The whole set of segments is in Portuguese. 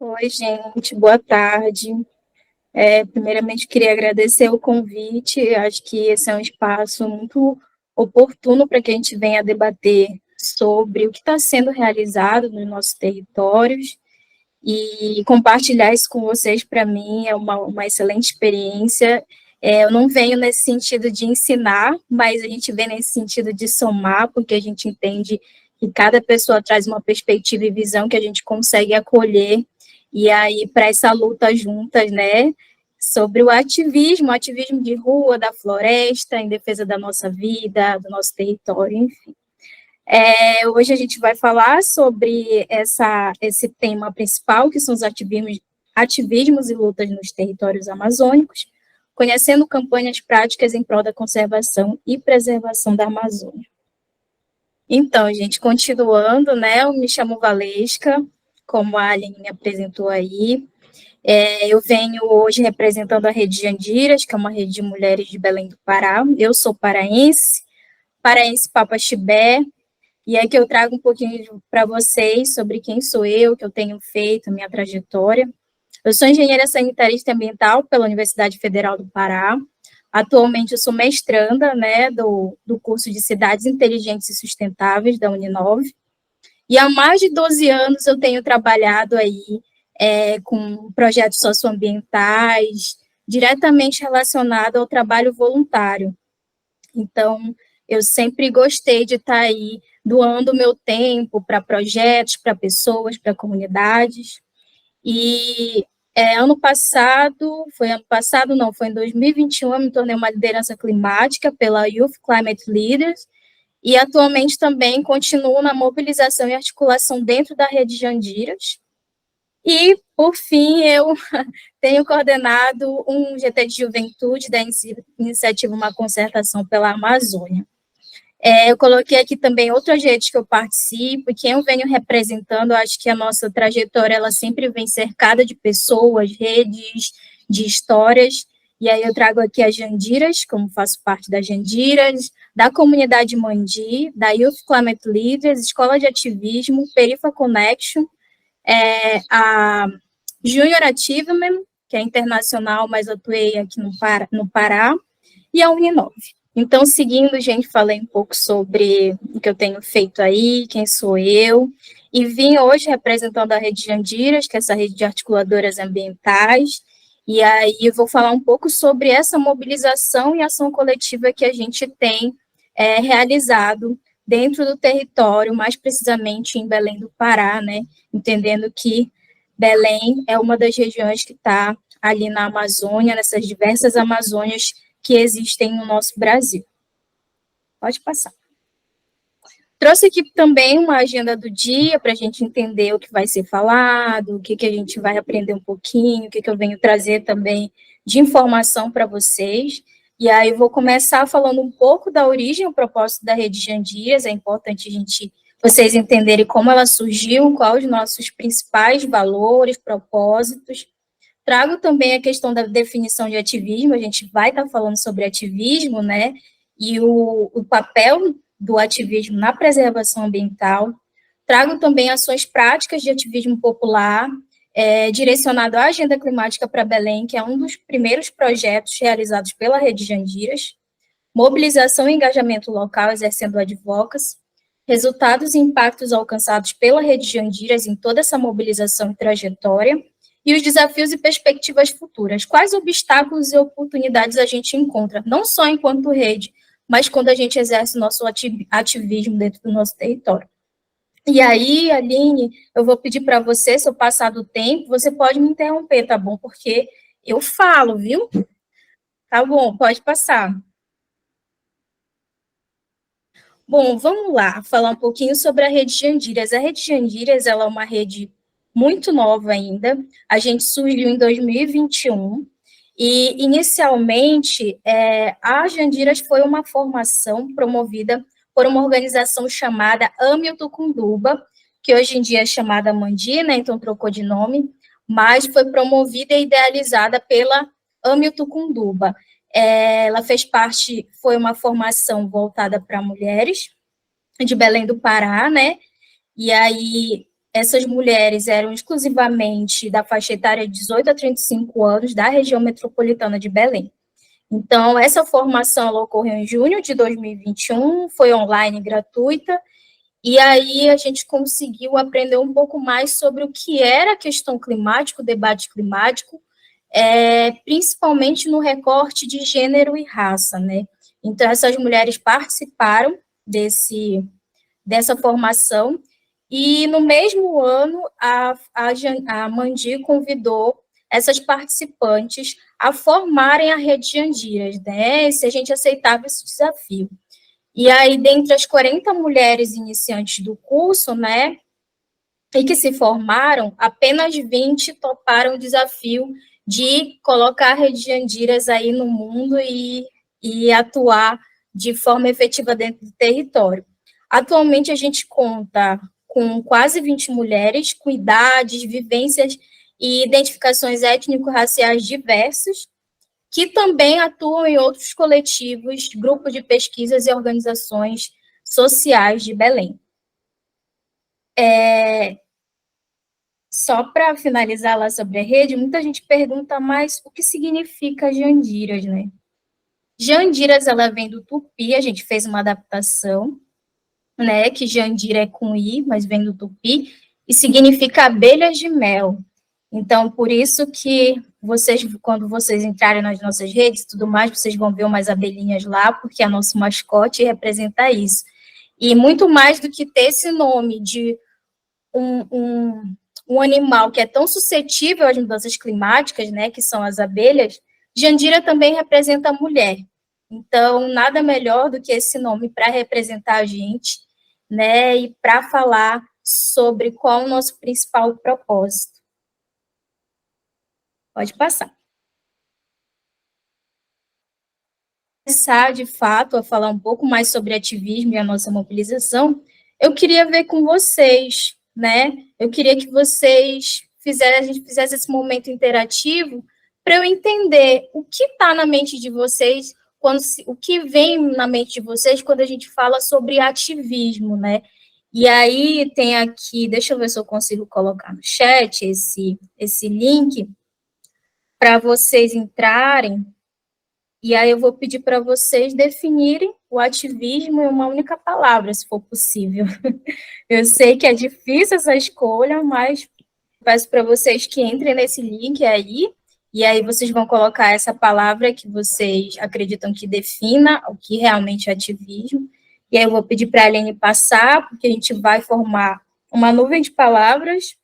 Oi, gente, boa tarde. Primeiramente, queria agradecer o convite. Acho que esse é um espaço muito oportuno para que a gente venha debater sobre o que está sendo realizado nos nossos territórios e compartilhar isso com vocês, para mim, é uma excelente experiência. Eu não venho nesse sentido de ensinar, mas a gente vem nesse sentido de somar, porque a gente entende que cada pessoa traz uma perspectiva e visão que a gente consegue acolher, e aí, para essa luta juntas, né, sobre o ativismo de rua, da floresta, em defesa da nossa vida, do nosso território, enfim. Hoje a gente vai falar sobre esse tema principal, que são os ativismos e lutas nos territórios amazônicos, conhecendo campanhas práticas em prol da conservação e preservação da Amazônia. Então, gente, continuando, né, eu me chamo Valesca, como a Aline me apresentou aí. Eu venho hoje representando a Rede Jandiras, que é uma rede de mulheres de Belém do Pará. Eu sou paraense Papaxibé, e é que eu trago um pouquinho para vocês sobre quem sou eu, o que eu tenho feito, a minha trajetória. Eu sou engenheira sanitarista ambiental pela Universidade Federal do Pará. Atualmente eu sou mestranda, né, do curso de Cidades Inteligentes e Sustentáveis da Uninove. E há mais de 12 anos eu tenho trabalhado aí com projetos socioambientais, diretamente relacionado ao trabalho voluntário. Então, eu sempre gostei de estar aí doando o meu tempo para projetos, para pessoas, para comunidades. E ano passado não, foi em 2021, eu me tornei uma liderança climática pela Youth Climate Leaders, e atualmente também continuo na mobilização e articulação dentro da rede Jandiras. E, por fim, eu tenho coordenado um GT de Juventude da iniciativa Uma Concertação pela Amazônia. Eu coloquei aqui também outras redes que eu participo, e quem eu venho representando, eu acho que a nossa trajetória, ela sempre vem cercada de pessoas, redes, de histórias, e aí eu trago aqui as Jandiras, como faço parte das Jandiras, da comunidade Mandi, da Youth Climate Leaders, Escola de Ativismo, Perifa Connection, a Junior Achievement, que é internacional, mas atuei aqui no Pará, e a Uninove. Então, seguindo, gente, falei um pouco sobre o que eu tenho feito aí, quem sou eu, e vim hoje representando a Rede Jandiras, que é essa rede de articuladoras ambientais, e aí eu vou falar um pouco sobre essa mobilização e ação coletiva que a gente tem realizado dentro do território, mais precisamente em Belém do Pará, né, entendendo que Belém é uma das regiões que está ali na Amazônia, nessas diversas Amazônias que existem no nosso Brasil. Pode passar. Trouxe aqui também uma agenda do dia para a gente entender o que vai ser falado, o que a gente vai aprender um pouquinho, o que eu venho trazer também de informação para vocês. E aí eu vou começar falando um pouco da origem, o propósito da Rede Jandiras. É importante vocês entenderem como ela surgiu, quais os nossos principais valores, propósitos. Trago também a questão da definição de ativismo, a gente vai estar falando sobre ativismo, né, e o papel do ativismo na preservação ambiental. Trago também ações práticas de ativismo popular, direcionado à Agenda Climática para Belém, que é um dos primeiros projetos realizados pela Rede Jandiras, mobilização e engajamento local exercendo advocacy, resultados e impactos alcançados pela Rede Jandiras em toda essa mobilização e trajetória, e os desafios e perspectivas futuras. Quais obstáculos e oportunidades a gente encontra, não só enquanto rede, mas quando a gente exerce o nosso ativismo dentro do nosso território. E aí, Aline, eu vou pedir para você, se eu passar do tempo, você pode me interromper, tá bom? Porque eu falo, viu? Tá bom, pode passar. Bom, vamos lá, falar um pouquinho sobre a Rede Jandiras. A Rede Jandiras, ela é uma rede muito nova ainda, a gente surgiu em 2021, e inicialmente a Jandiras foi uma formação promovida por uma organização chamada Ame Tucunduba, que hoje em dia é chamada Mandi, né, então trocou de nome, mas foi promovida e idealizada pela Ame Tucunduba. Ela fez parte, foi uma formação voltada para mulheres de Belém do Pará, né? E aí Essas mulheres eram exclusivamente da faixa etária de 18 a 35 anos da região metropolitana de Belém. Então, essa formação ela ocorreu em junho de 2021, foi online gratuita, e aí a gente conseguiu aprender um pouco mais sobre o que era a questão climática, o debate climático, principalmente no recorte de gênero e raça, né? Então, essas mulheres participaram dessa formação, e no mesmo ano, a Mandi convidou essas participantes a formarem a Rede de Andiras, né? Se a gente aceitava esse desafio. E aí, dentre as 40 mulheres iniciantes do curso, né, e que se formaram, apenas 20 toparam o desafio de colocar a Rede de Andiras aí no mundo e atuar de forma efetiva dentro do território. Atualmente, a gente conta com quase 20 mulheres, com idades, vivências e identificações étnico-raciais diversas, que também atuam em outros coletivos, grupos de pesquisas e organizações sociais de Belém. Só para finalizar lá sobre a rede, muita gente pergunta, mas o que significa Jandiras, né? Jandiras, ela vem do tupi, a gente fez uma adaptação, né, que Jandira é com I, mas vem do tupi, e significa abelhas de mel. Então, por isso que vocês, quando vocês entrarem nas nossas redes e tudo mais, vocês vão ver umas abelhinhas lá, porque é nosso mascote representa isso. E muito mais do que ter esse nome de um animal que é tão suscetível às mudanças climáticas, né, que são as abelhas, Jandira também representa a mulher. Então, nada melhor do que esse nome para representar a gente, né, e para falar sobre qual o nosso principal propósito. Pode passar. Começar, de fato, a falar um pouco mais sobre ativismo e a nossa mobilização, eu queria ver com vocês, né? Eu queria que vocês a gente fizesse esse momento interativo para eu entender o que está na mente de vocês, o que vem na mente de vocês quando a gente fala sobre ativismo, né? E aí tem aqui, deixa eu ver se eu consigo colocar no chat esse link para vocês entrarem. E aí eu vou pedir para vocês definirem o ativismo em uma única palavra, se for possível. Eu sei que é difícil essa escolha, mas peço para vocês que entrem nesse link aí, e aí vocês vão colocar essa palavra que vocês acreditam que defina o que realmente é ativismo. E aí eu vou pedir para a Aline passar, porque a gente vai formar uma nuvem de palavras,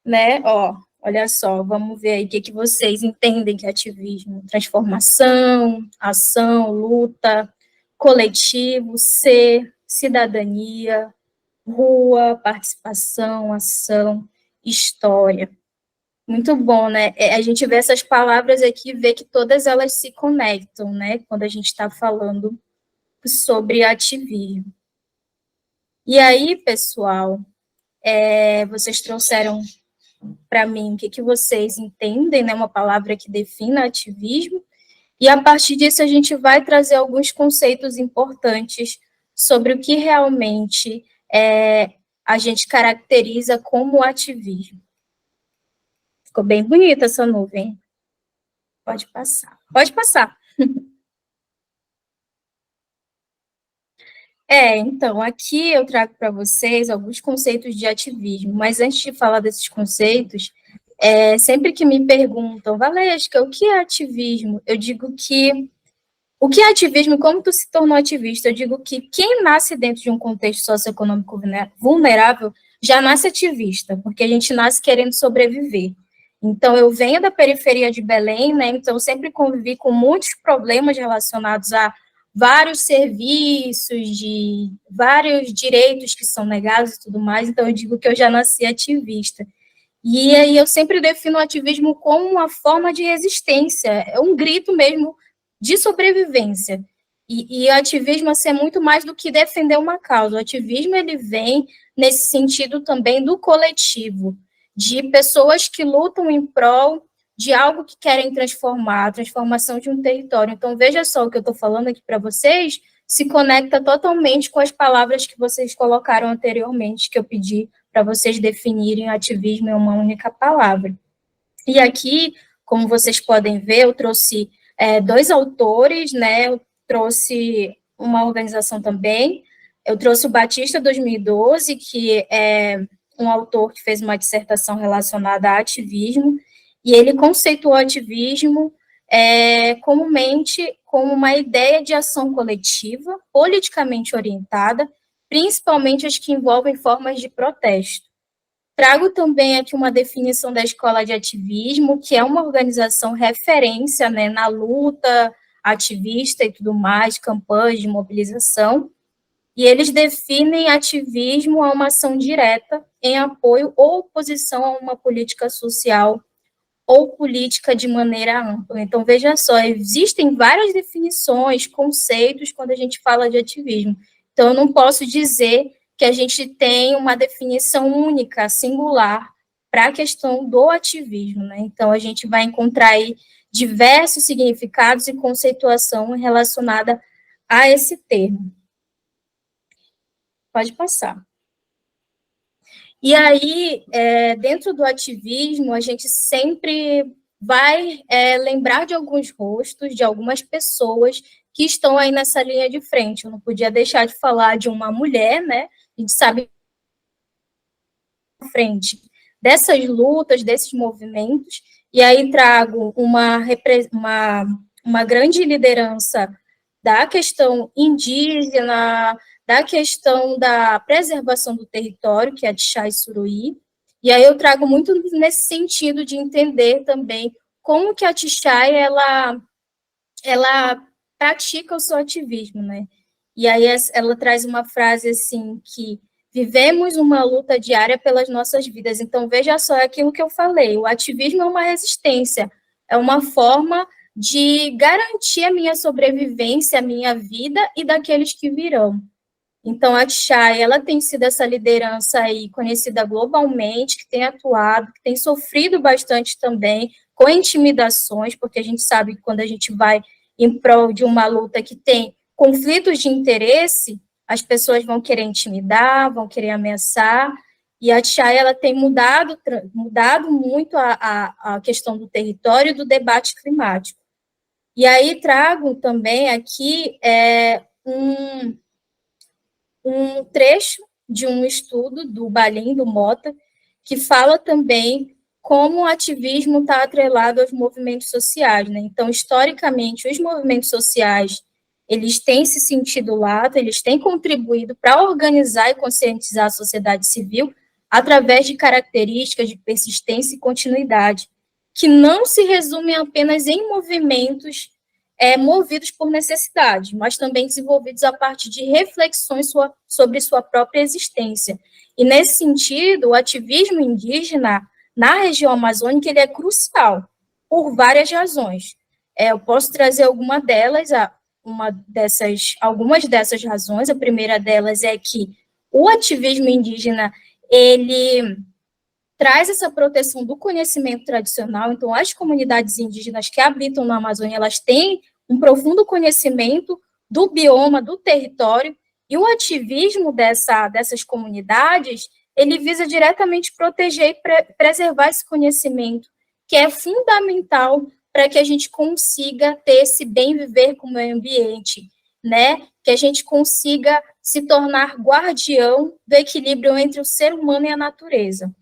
né? Ó, olha só, vamos ver aí o que vocês entendem que é ativismo. Transformação, ação, luta, coletivo, ser, cidadania, rua, participação, ação, história. Muito bom, né? A gente vê essas palavras aqui e vê que todas elas se conectam, né? Quando a gente está falando sobre ativismo. E aí, pessoal, vocês trouxeram para mim o que vocês entendem, né? Uma palavra que defina ativismo. E a partir disso a gente vai trazer alguns conceitos importantes sobre o que realmente a gente caracteriza como ativismo. Ficou bem bonita essa nuvem. Pode passar. Pode passar. Então, aqui eu trago para vocês alguns conceitos de ativismo, mas antes de falar desses conceitos, sempre que me perguntam, Valesca, o que é ativismo? Eu digo que o que é ativismo e como tu se tornou ativista? Eu digo que quem nasce dentro de um contexto socioeconômico vulnerável já nasce ativista, porque a gente nasce querendo sobreviver. Então, eu venho da periferia de Belém, né? Então, eu sempre convivi com muitos problemas relacionados a vários serviços, de vários direitos que são negados e tudo mais. Então, eu digo que eu já nasci ativista. E aí eu sempre defino o ativismo como uma forma de resistência, é um grito mesmo de sobrevivência. E o ativismo assim, é muito mais do que defender uma causa. O ativismo ele vem nesse sentido também do coletivo, de pessoas que lutam em prol de algo que querem transformar, a transformação de um território. Então, veja só o que eu estou falando aqui para vocês, se conecta totalmente com as palavras que vocês colocaram anteriormente, que eu pedi para vocês definirem ativismo em uma única palavra. E aqui, como vocês podem ver, eu trouxe dois autores, né? Eu trouxe uma organização também. Eu trouxe o Batista 2012, que é um autor que fez uma dissertação relacionada a ativismo, e ele conceituou ativismo comumente como uma ideia de ação coletiva, politicamente orientada, principalmente as que envolvem formas de protesto. Trago também aqui uma definição da Escola de Ativismo, que é uma organização referência, né, na luta ativista e tudo mais, campanhas de mobilização, e eles definem ativismo a uma ação direta em apoio ou oposição a uma política social ou política de maneira ampla. Então, veja só, existem várias definições, conceitos, quando a gente fala de ativismo. Então, eu não posso dizer que a gente tem uma definição única, singular, para a questão do ativismo, né? Então, a gente vai encontrar aí diversos significados e conceituação relacionada a esse termo. Pode passar. E aí, dentro do ativismo, a gente sempre vai lembrar de alguns rostos, de algumas pessoas que estão aí nessa linha de frente. Eu não podia deixar de falar de uma mulher, né? A gente sabe frente dessas lutas, desses movimentos, e aí trago uma grande liderança da questão indígena, da questão da preservação do território, que é a Tchai Suruí, e aí eu trago muito nesse sentido de entender também como que a Tchai, ela pratica o seu ativismo, né? E aí ela traz uma frase assim, que vivemos uma luta diária pelas nossas vidas. Então, veja só aquilo que eu falei, o ativismo é uma resistência, é uma forma de garantir a minha sobrevivência, a minha vida e daqueles que virão. Então, a Tchai, ela tem sido essa liderança aí conhecida globalmente, que tem atuado, que tem sofrido bastante também com intimidações, porque a gente sabe que quando a gente vai em prol de uma luta que tem conflitos de interesse, as pessoas vão querer intimidar, vão querer ameaçar, e a Tchai, ela tem mudado muito a questão do território e do debate climático. E aí trago também aqui um trecho de um estudo do Balim, do Mota, que fala também como o ativismo está atrelado aos movimentos sociais, né? Então, historicamente, os movimentos sociais, eles têm se sentido lato, eles têm contribuído para organizar e conscientizar a sociedade civil através de características de persistência e continuidade, que não se resumem apenas em movimentos movidos por necessidade, mas também desenvolvidos a partir de reflexões sobre sua própria existência. E, nesse sentido, o ativismo indígena na região amazônica ele é crucial, por várias razões. Eu posso trazer algumas dessas razões. A primeira delas é que o ativismo indígena, ele traz essa proteção do conhecimento tradicional. Então, as comunidades indígenas que habitam na Amazônia, elas têm um profundo conhecimento do bioma, do território, e o ativismo dessas comunidades, ele visa diretamente proteger e preservar esse conhecimento, que é fundamental para que a gente consiga ter esse bem viver com o meio ambiente, né? Que a gente consiga se tornar guardião do equilíbrio entre o ser humano e a natureza.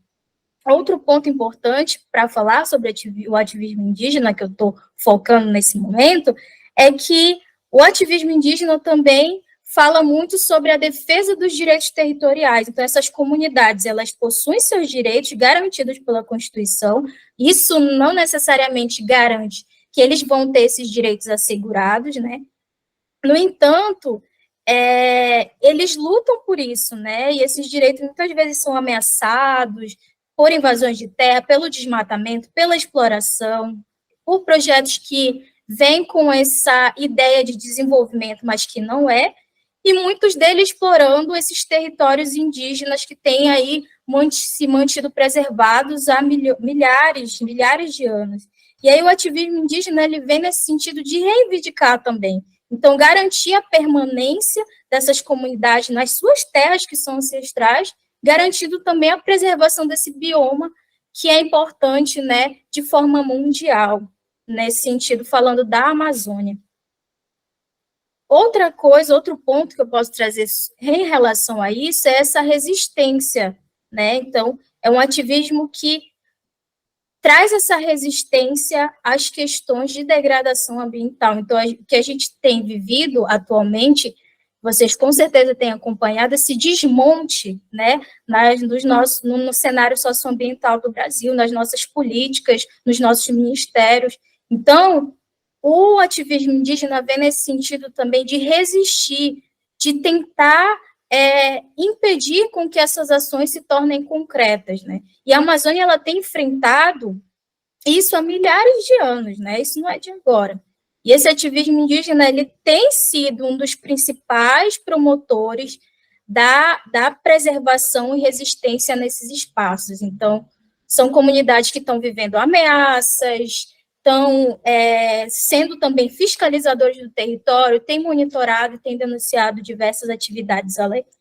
Outro ponto importante para falar sobre o ativismo indígena, que eu estou focando nesse momento, é que o ativismo indígena também fala muito sobre a defesa dos direitos territoriais. Então, essas comunidades, elas possuem seus direitos garantidos pela Constituição. Isso não necessariamente garante que eles vão ter esses direitos assegurados, né? No entanto, eles lutam por isso, né? E esses direitos muitas vezes são ameaçados por invasões de terra, pelo desmatamento, pela exploração, por projetos que vêm com essa ideia de desenvolvimento, mas que não é, e muitos deles explorando esses territórios indígenas que têm aí se mantido preservados há milhares de anos. E aí o ativismo indígena ele vem nesse sentido de reivindicar também. Então, garantir a permanência dessas comunidades nas suas terras, que são ancestrais, garantindo também a preservação desse bioma, que é importante, né, de forma mundial, nesse sentido, falando da Amazônia. Outra coisa, outro ponto que eu posso trazer em relação a isso é essa resistência, né? Então, é um ativismo que traz essa resistência às questões de degradação ambiental. Então, o que a gente tem vivido atualmente, vocês com certeza têm acompanhado esse desmonte, né, no cenário socioambiental do Brasil, nas nossas políticas, nos nossos ministérios. Então, o ativismo indígena vem nesse sentido também de resistir, de tentar impedir com que essas ações se tornem concretas, né? E a Amazônia, ela tem enfrentado isso há milhares de anos, né? Isso não é de agora. E esse ativismo indígena, ele tem sido um dos principais promotores da preservação e resistência nesses espaços. Então, são comunidades que estão vivendo ameaças, estão sendo também fiscalizadores do território, têm monitorado e têm denunciado diversas atividades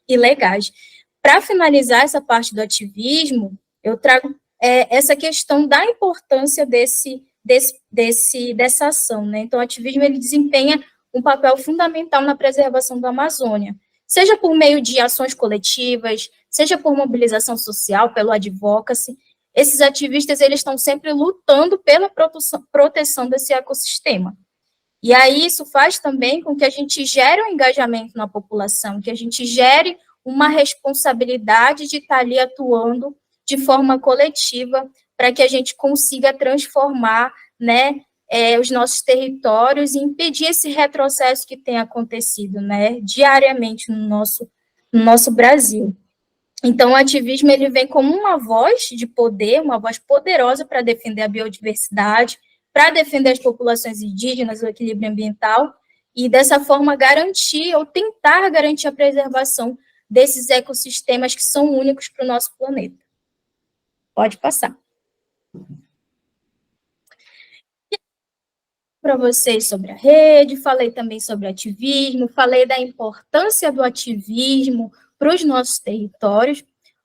ilegais. Para finalizar essa parte do ativismo, eu trago essa questão da importância dessa ação, né? Então, o ativismo, ele desempenha um papel fundamental na preservação da Amazônia, seja por meio de ações coletivas, seja por mobilização social, pelo advocacy. Esses ativistas, eles estão sempre lutando pela proteção desse ecossistema. E aí isso faz também com que a gente gere um engajamento na população, que a gente gere uma responsabilidade de estar ali atuando de forma coletiva para que a gente consiga transformar, né, os nossos territórios e impedir esse retrocesso que tem acontecido, né, diariamente no nosso Brasil. Então, o ativismo, ele vem como uma voz de poder, uma voz poderosa para defender a biodiversidade, para defender as populações indígenas, o equilíbrio ambiental, e dessa forma garantir, ou tentar garantir a preservação desses ecossistemas que são únicos para o nosso planeta. Pode passar. Para vocês sobre a rede, falei também sobre ativismo, falei da importância do ativismo para os nossos territórios,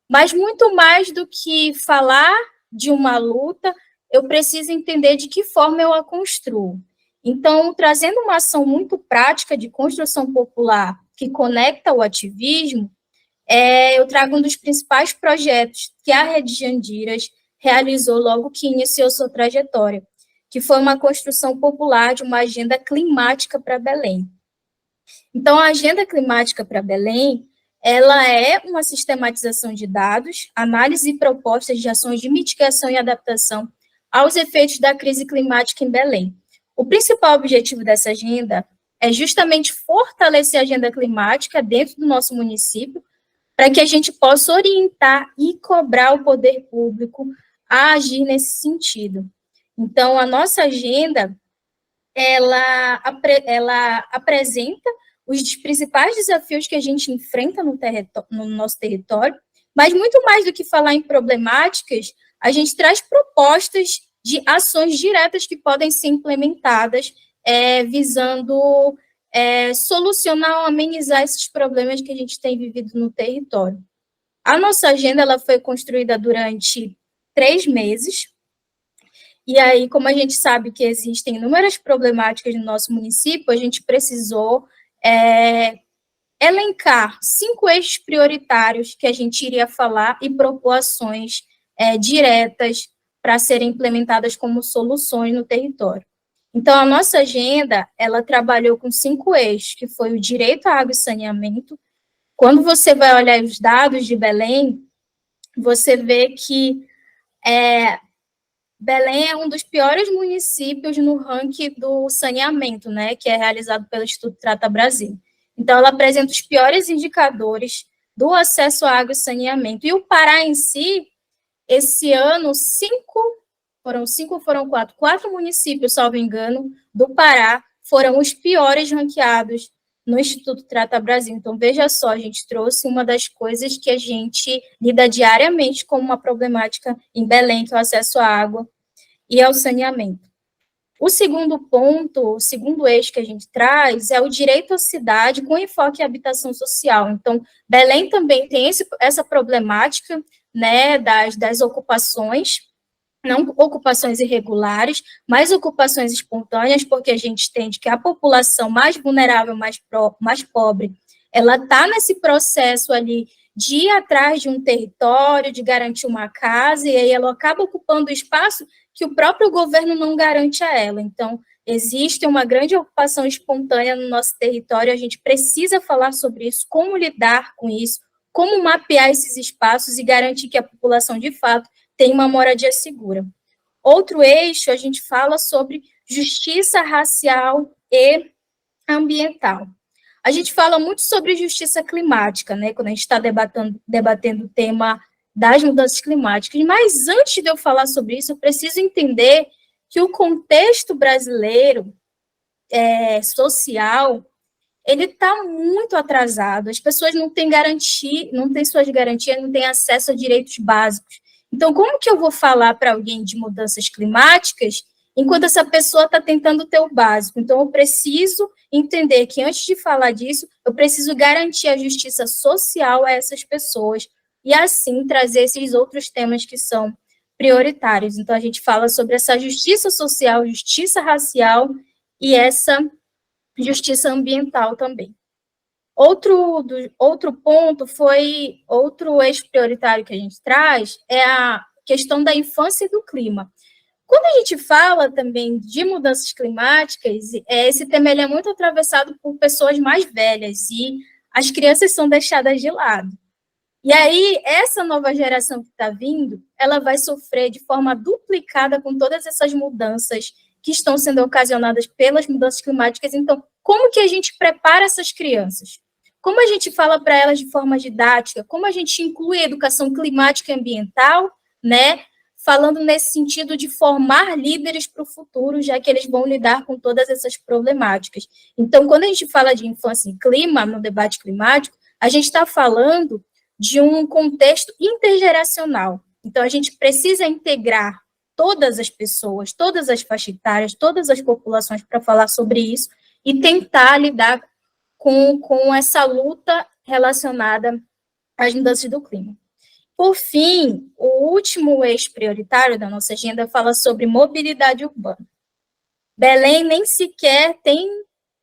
mas muito mais do que falar de uma luta, eu preciso entender de que forma eu a construo. Então, trazendo uma ação muito prática de construção popular que conecta o ativismo, eu trago um dos principais projetos que a Rede Jandiras realizou logo que iniciou sua trajetória, que foi uma construção popular de uma agenda climática para Belém. Então, a agenda climática para Belém, ela é uma sistematização de dados, análise e propostas de ações de mitigação e adaptação aos efeitos da crise climática em Belém. O principal objetivo dessa agenda é justamente fortalecer a agenda climática dentro do nosso município, para que a gente possa orientar e cobrar o poder público a agir nesse sentido. Então, a nossa agenda, ela apresenta os principais desafios que a gente enfrenta no nosso território, mas muito mais do que falar em problemáticas, a gente traz propostas de ações diretas que podem ser implementadas, visando solucionar ou amenizar esses problemas que a gente tem vivido no território. A nossa agenda, ela foi construída durante 3 meses, e aí, como a gente sabe que existem inúmeras problemáticas no nosso município, a gente precisou elencar 5 eixos prioritários que a gente iria falar e propor ações diretas para serem implementadas como soluções no território. Então, a nossa agenda, ela trabalhou com 5 eixos, que foi o direito à água e saneamento. Quando você vai olhar os dados de Belém, você vê que Belém é um dos piores municípios no ranking do saneamento, né, que é realizado pelo Instituto Trata Brasil. Então, ela apresenta os piores indicadores do acesso à água e saneamento. E o Pará em si, esse ano, 4 municípios, salvo engano, do Pará, foram os piores ranqueados no Instituto Trata Brasil. Então, veja só, a gente trouxe uma das coisas que a gente lida diariamente como uma problemática em Belém, que é o acesso à água e ao saneamento. O segundo ponto, o segundo eixo que a gente traz é o direito à cidade com enfoque em habitação social. Então, Belém também tem essa problemática, né, das ocupações, não ocupações irregulares, mas ocupações espontâneas, porque a gente entende que a população mais vulnerável, mais pobre, ela está nesse processo ali de ir atrás de um território, de garantir uma casa, e aí ela acaba ocupando o espaço que o próprio governo não garante a ela. Então, existe uma grande ocupação espontânea no nosso território, a gente precisa falar sobre isso, como lidar com isso, como mapear esses espaços e garantir que a população, de fato, tenha uma moradia segura. Outro eixo, a gente fala sobre justiça racial e ambiental. A gente fala muito sobre justiça climática, né, quando a gente está debatendo o tema das mudanças climáticas, mas antes de eu falar sobre isso, eu preciso entender que o contexto brasileiro social, ele está muito atrasado, as pessoas não têm garantia, não têm suas garantias, não têm acesso a direitos básicos. Então, como que eu vou falar para alguém de mudanças climáticas enquanto essa pessoa está tentando ter o básico? Então, eu preciso entender que, antes de falar disso, eu preciso garantir a justiça social a essas pessoas e, assim, trazer esses outros temas que são prioritários. Então, a gente fala sobre essa justiça social, justiça racial e essa justiça ambiental também. Outro ponto foi, outro eixo prioritário que a gente traz é a questão da infância e do clima. Quando a gente fala também de mudanças climáticas, esse tema é muito atravessado por pessoas mais velhas e as crianças são deixadas de lado. E aí, essa nova geração que está vindo, ela vai sofrer de forma duplicada com todas essas mudanças que estão sendo ocasionadas pelas mudanças climáticas. Então, como que a gente prepara essas crianças? Como a gente fala para elas de forma didática? Como a gente inclui a educação climática e ambiental, né? Falando nesse sentido de formar líderes para o futuro, já que eles vão lidar com todas essas problemáticas. Então, quando a gente fala de infância e clima, no debate climático, a gente está falando de um contexto intergeracional. Então, a gente precisa integrar todas as pessoas, todas as faixas etárias, todas as populações para falar sobre isso e tentar lidar com essa luta relacionada às mudanças do clima. Por fim, o último eixo prioritário da nossa agenda fala sobre mobilidade urbana. Belém nem sequer tem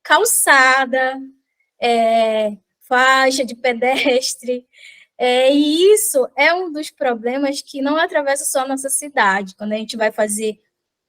calçada, faixa de pedestre, e isso é um dos problemas que não atravessa só a nossa cidade. Quando a gente vai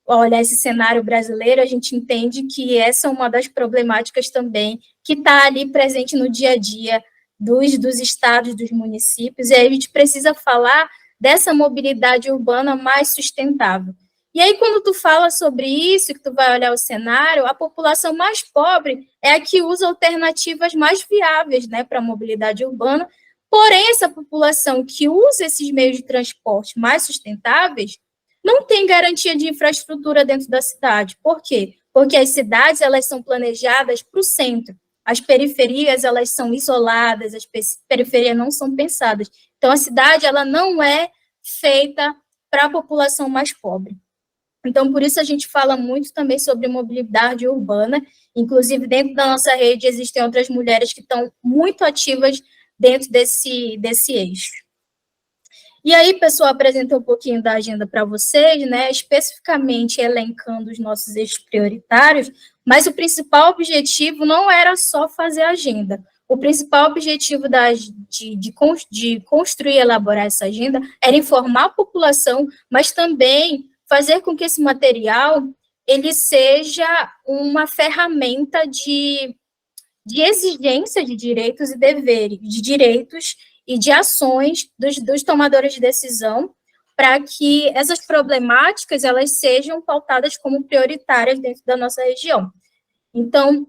olhar esse cenário brasileiro, a gente entende que essa é uma das problemáticas também que está ali presente no dia a dia dos estados, dos municípios, e aí a gente precisa falar dessa mobilidade urbana mais sustentável. E aí, quando tu fala sobre isso, que tu vai olhar o cenário, a população mais pobre é a que usa alternativas mais viáveis, né, para a mobilidade urbana. Porém, essa população que usa esses meios de transporte mais sustentáveis não tem garantia de infraestrutura dentro da cidade. Por quê? Porque as cidades, elas são planejadas para o centro. As periferias, elas são isoladas, as periferias não são pensadas. Então, a cidade, ela não é feita para a população mais pobre. Então, por isso a gente fala muito também sobre mobilidade urbana, inclusive dentro da nossa rede existem outras mulheres que estão muito ativas dentro desse eixo. E aí, pessoal, apresentei um pouquinho da agenda para vocês, né, especificamente elencando os nossos eixos prioritários, mas o principal objetivo não era só fazer a agenda. O principal objetivo de construir e elaborar essa agenda era informar a população, mas também fazer com que esse material ele seja uma ferramenta de exigência de direitos e deveres, de direitos e de ações dos tomadores de decisão, para que essas problemáticas elas sejam pautadas como prioritárias dentro da nossa região. Então,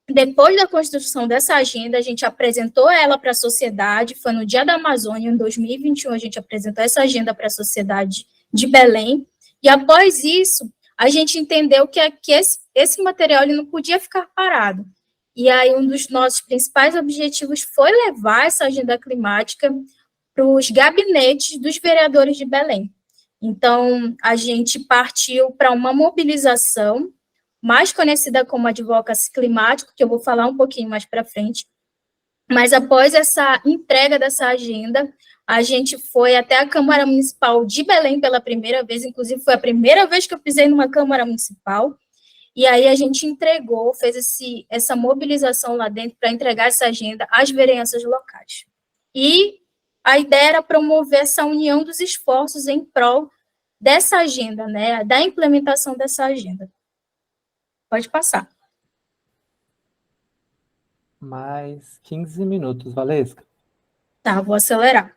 depois da construção dessa agenda, a gente apresentou ela para a sociedade, foi no Dia da Amazônia, em 2021, a gente apresentou essa agenda para a sociedade de Belém, e após isso, a gente entendeu que esse material ele não podia ficar parado. E aí, um dos nossos principais objetivos foi levar essa agenda climática para os gabinetes dos vereadores de Belém. Então, a gente partiu para uma mobilização mais conhecida como Advocacy Climático, que eu vou falar um pouquinho mais para frente. Mas após essa entrega dessa agenda, a gente foi até a Câmara Municipal de Belém pela primeira vez, inclusive foi a primeira vez que eu pisei numa Câmara Municipal, e aí a gente entregou, fez essa mobilização lá dentro para entregar essa agenda às vereanças locais. E a ideia era promover essa união dos esforços em prol dessa agenda, né, da implementação dessa agenda. Pode passar. Mais 15 minutos, Valesca. Tá, vou acelerar.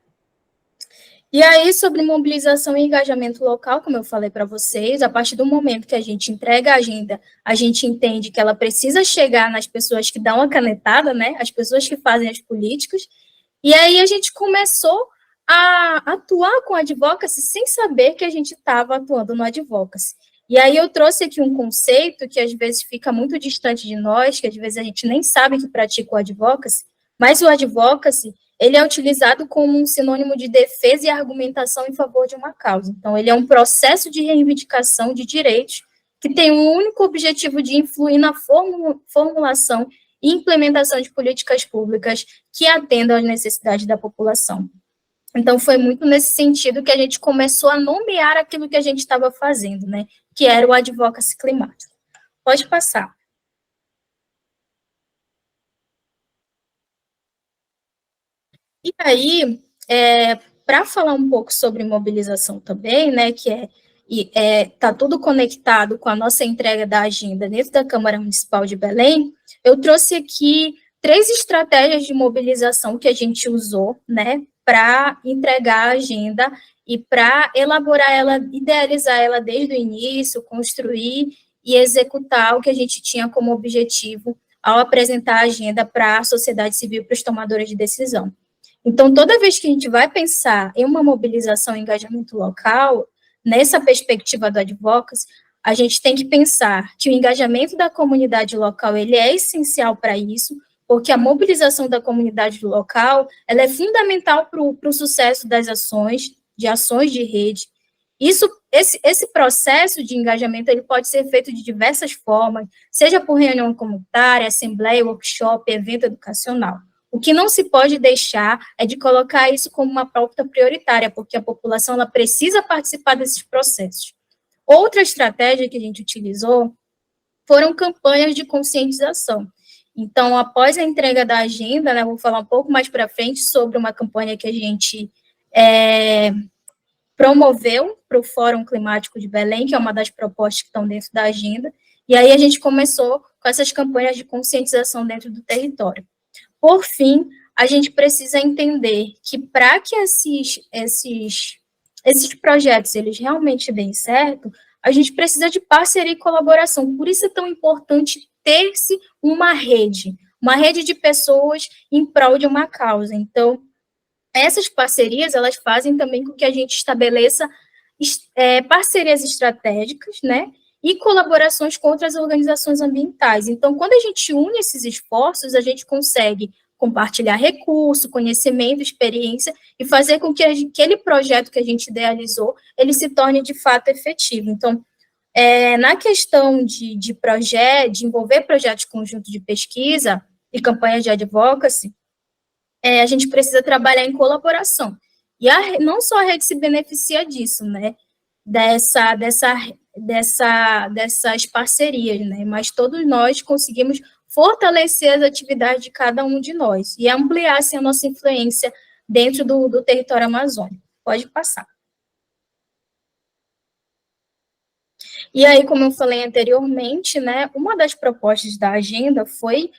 E aí, sobre mobilização e engajamento local, como eu falei para vocês, a partir do momento que a gente entrega a agenda, a gente entende que ela precisa chegar nas pessoas que dão a canetada, né, as pessoas que fazem as políticas, e aí a gente começou a atuar com a advocacy sem saber que a gente estava atuando no advocacy. E aí eu trouxe aqui um conceito que às vezes fica muito distante de nós, que às vezes a gente nem sabe que pratica o advocacy, mas o advocacy, ele é utilizado como um sinônimo de defesa e argumentação em favor de uma causa. Então, ele é um processo de reivindicação de direitos que tem um único objetivo de influir na formulação e implementação de políticas públicas que atendam às necessidades da população. Então, foi muito nesse sentido que a gente começou a nomear aquilo que a gente estava fazendo, né, que era o advocacy climático. Pode passar. E aí, para falar um pouco sobre mobilização também, né, que está tudo conectado com a nossa entrega da agenda dentro da Câmara Municipal de Belém, eu trouxe aqui 3 estratégias de mobilização que a gente usou, né, para entregar a agenda e para elaborar ela, idealizar ela desde o início, construir e executar o que a gente tinha como objetivo ao apresentar a agenda para a sociedade civil, para os tomadores de decisão. Então, toda vez que a gente vai pensar em uma mobilização e engajamento local, nessa perspectiva do advocacy, a gente tem que pensar que o engajamento da comunidade local, ele é essencial para isso, porque a mobilização da comunidade local, ela é fundamental para o sucesso das ações de rede. Esse processo de engajamento, ele pode ser feito de diversas formas, seja por reunião comunitária, assembleia, workshop, evento educacional. O que não se pode deixar é de colocar isso como uma pauta prioritária, porque a população ela precisa participar desses processos. Outra estratégia que a gente utilizou foram campanhas de conscientização. Então, após a entrega da agenda, né, vou falar um pouco mais para frente sobre uma campanha que a gente promoveu para o Fórum Climático de Belém, que é uma das propostas que estão dentro da agenda, e aí a gente começou com essas campanhas de conscientização dentro do território. Por fim, a gente precisa entender que para que esses projetos eles realmente deem certo, a gente precisa de parceria e colaboração. Por isso é tão importante ter-se uma rede de pessoas em prol de uma causa. Então, essas parcerias, elas fazem também com que a gente estabeleça parcerias estratégicas, né, e colaborações com outras organizações ambientais. Então, quando a gente une esses esforços, a gente consegue compartilhar recurso, conhecimento, experiência, e fazer com que aquele projeto que a gente idealizou, ele se torne de fato efetivo. Então, na questão de envolver projetos conjuntos de pesquisa e campanhas de advocacy, a gente precisa trabalhar em colaboração. E não só a rede se beneficia disso, né, dessas parcerias, né, mas todos nós conseguimos fortalecer as atividades de cada um de nós e ampliar, assim, a nossa influência dentro do território amazônico. Pode passar. E aí, como eu falei anteriormente, né, uma das propostas da agenda foi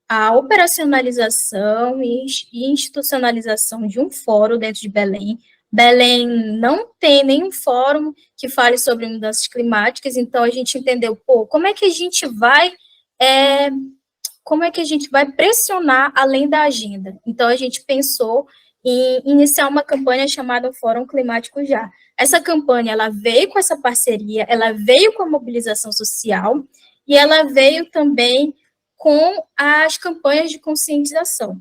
a operacionalização e institucionalização de um fórum dentro de Belém. Belém não tem nenhum fórum que fale sobre mudanças climáticas, então a gente entendeu, como é que a gente vai pressionar além da agenda? Então a gente pensou em iniciar uma campanha chamada Fórum Climático Já. Essa campanha, ela veio com essa parceria, ela veio com a mobilização social e ela veio também com as campanhas de conscientização.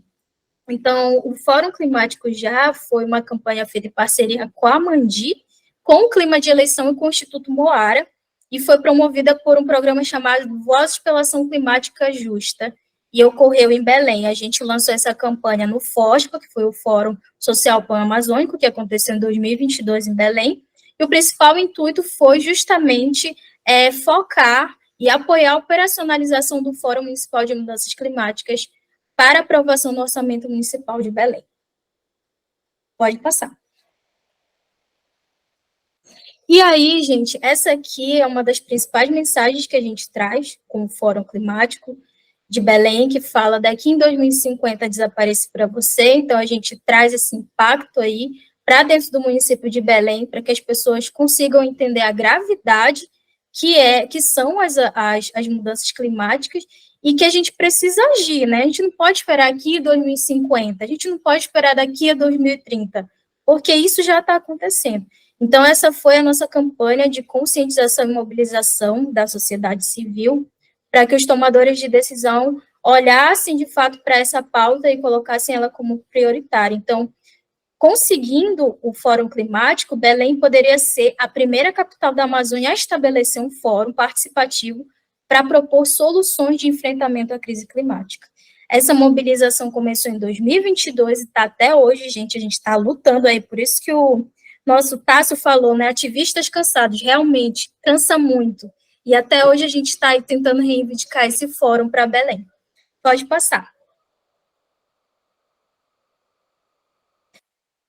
Então, o Fórum Climático Já foi uma campanha feita em parceria com a Mandi, com o Clima de Eleição e com o Instituto Moara, e foi promovida por um programa chamado Vozes pela Ação Climática Justa, e ocorreu em Belém. A gente lançou essa campanha no FOSPA, que foi o Fórum Social Pan-Amazônico, que aconteceu em 2022 em Belém, e o principal intuito foi justamente focar e apoiar a operacionalização do Fórum Municipal de Mudanças Climáticas para aprovação no Orçamento Municipal de Belém. Pode passar. E aí, gente, essa aqui é uma das principais mensagens que a gente traz com o Fórum Climático de Belém, que fala daqui em 2050 desaparece para você, então a gente traz esse impacto aí para dentro do município de Belém, para que as pessoas consigam entender a gravidade que são as mudanças climáticas e que a gente precisa agir, né? A gente não pode esperar aqui 2050, a gente não pode esperar daqui a 2030, porque isso já está acontecendo. Então, essa foi a nossa campanha de conscientização e mobilização da sociedade civil, para que os tomadores de decisão olhassem, de fato, para essa pauta e colocassem ela como prioritária. Então, conseguindo o Fórum Climático, Belém poderia ser a primeira capital da Amazônia a estabelecer um fórum participativo para propor soluções de enfrentamento à crise climática. Essa mobilização começou em 2022 e está até hoje, gente, a gente está lutando aí, por isso que o nosso Tássio falou, né, ativistas cansados, realmente, cansa muito, e até hoje a gente está aí tentando reivindicar esse fórum para Belém. Pode passar.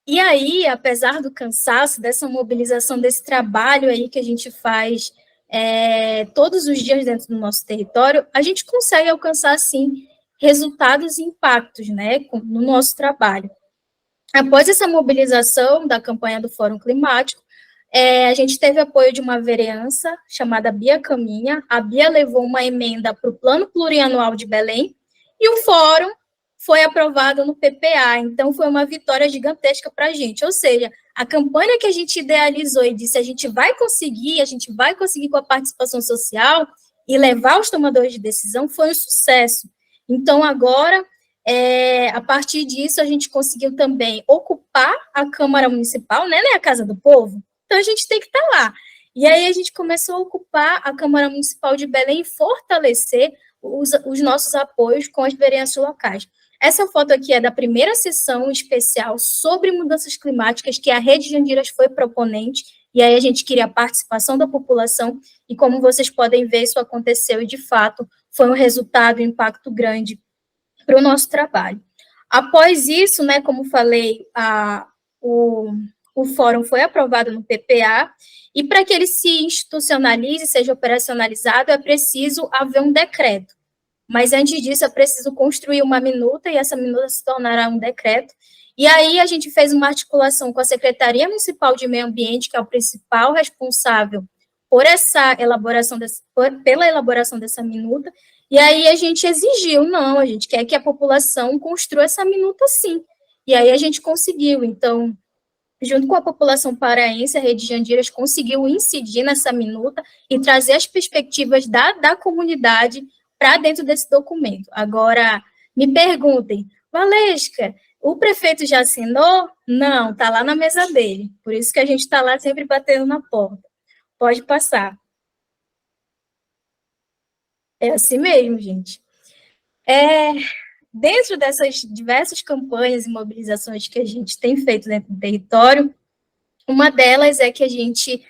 E aí, apesar do cansaço, dessa mobilização, desse trabalho aí que a gente faz todos os dias dentro do nosso território, a gente consegue alcançar, sim, resultados e impactos, né, no nosso trabalho. Após essa mobilização da campanha do Fórum Climático, a gente teve apoio de uma vereança chamada Bia Caminha. A Bia levou uma emenda para o Plano Plurianual de Belém, e o fórum foi aprovado no PPA, então foi uma vitória gigantesca para a gente, ou seja, a campanha que a gente idealizou e disse a gente vai conseguir com a participação social e levar os tomadores de decisão, foi um sucesso. Então, agora, a partir disso, a gente conseguiu também ocupar a Câmara Municipal, né, a Casa do Povo, então a gente tem que estar lá. E aí a gente começou a ocupar a Câmara Municipal de Belém e fortalecer os nossos apoios com as vereanças locais. Essa foto aqui é da primeira sessão especial sobre mudanças climáticas, que a Rede Jandiras foi proponente, e aí a gente queria a participação da população, e como vocês podem ver, isso aconteceu, e de fato foi um resultado, um impacto grande para o nosso trabalho. Após isso, né, como falei, o fórum foi aprovado no PPA, e para que ele se institucionalize, seja operacionalizado, é preciso haver um decreto. Mas antes disso, é preciso construir uma minuta, e essa minuta se tornará um decreto. E aí a gente fez uma articulação com a Secretaria Municipal de Meio Ambiente, que é o principal responsável por pela elaboração dessa minuta, e aí a gente exigiu, não, a gente quer que a população construa essa minuta sim. E aí a gente conseguiu, então, junto com a população paraense, a Rede Jandiras conseguiu incidir nessa minuta e trazer as perspectivas da comunidade para dentro desse documento. Agora, me perguntem, Valesca, o prefeito já assinou? Não, está lá na mesa dele, por isso que a gente está lá sempre batendo na porta. Pode passar. É assim mesmo, gente. Dentro dessas diversas campanhas e mobilizações que a gente tem feito dentro do território, uma delas é que a gente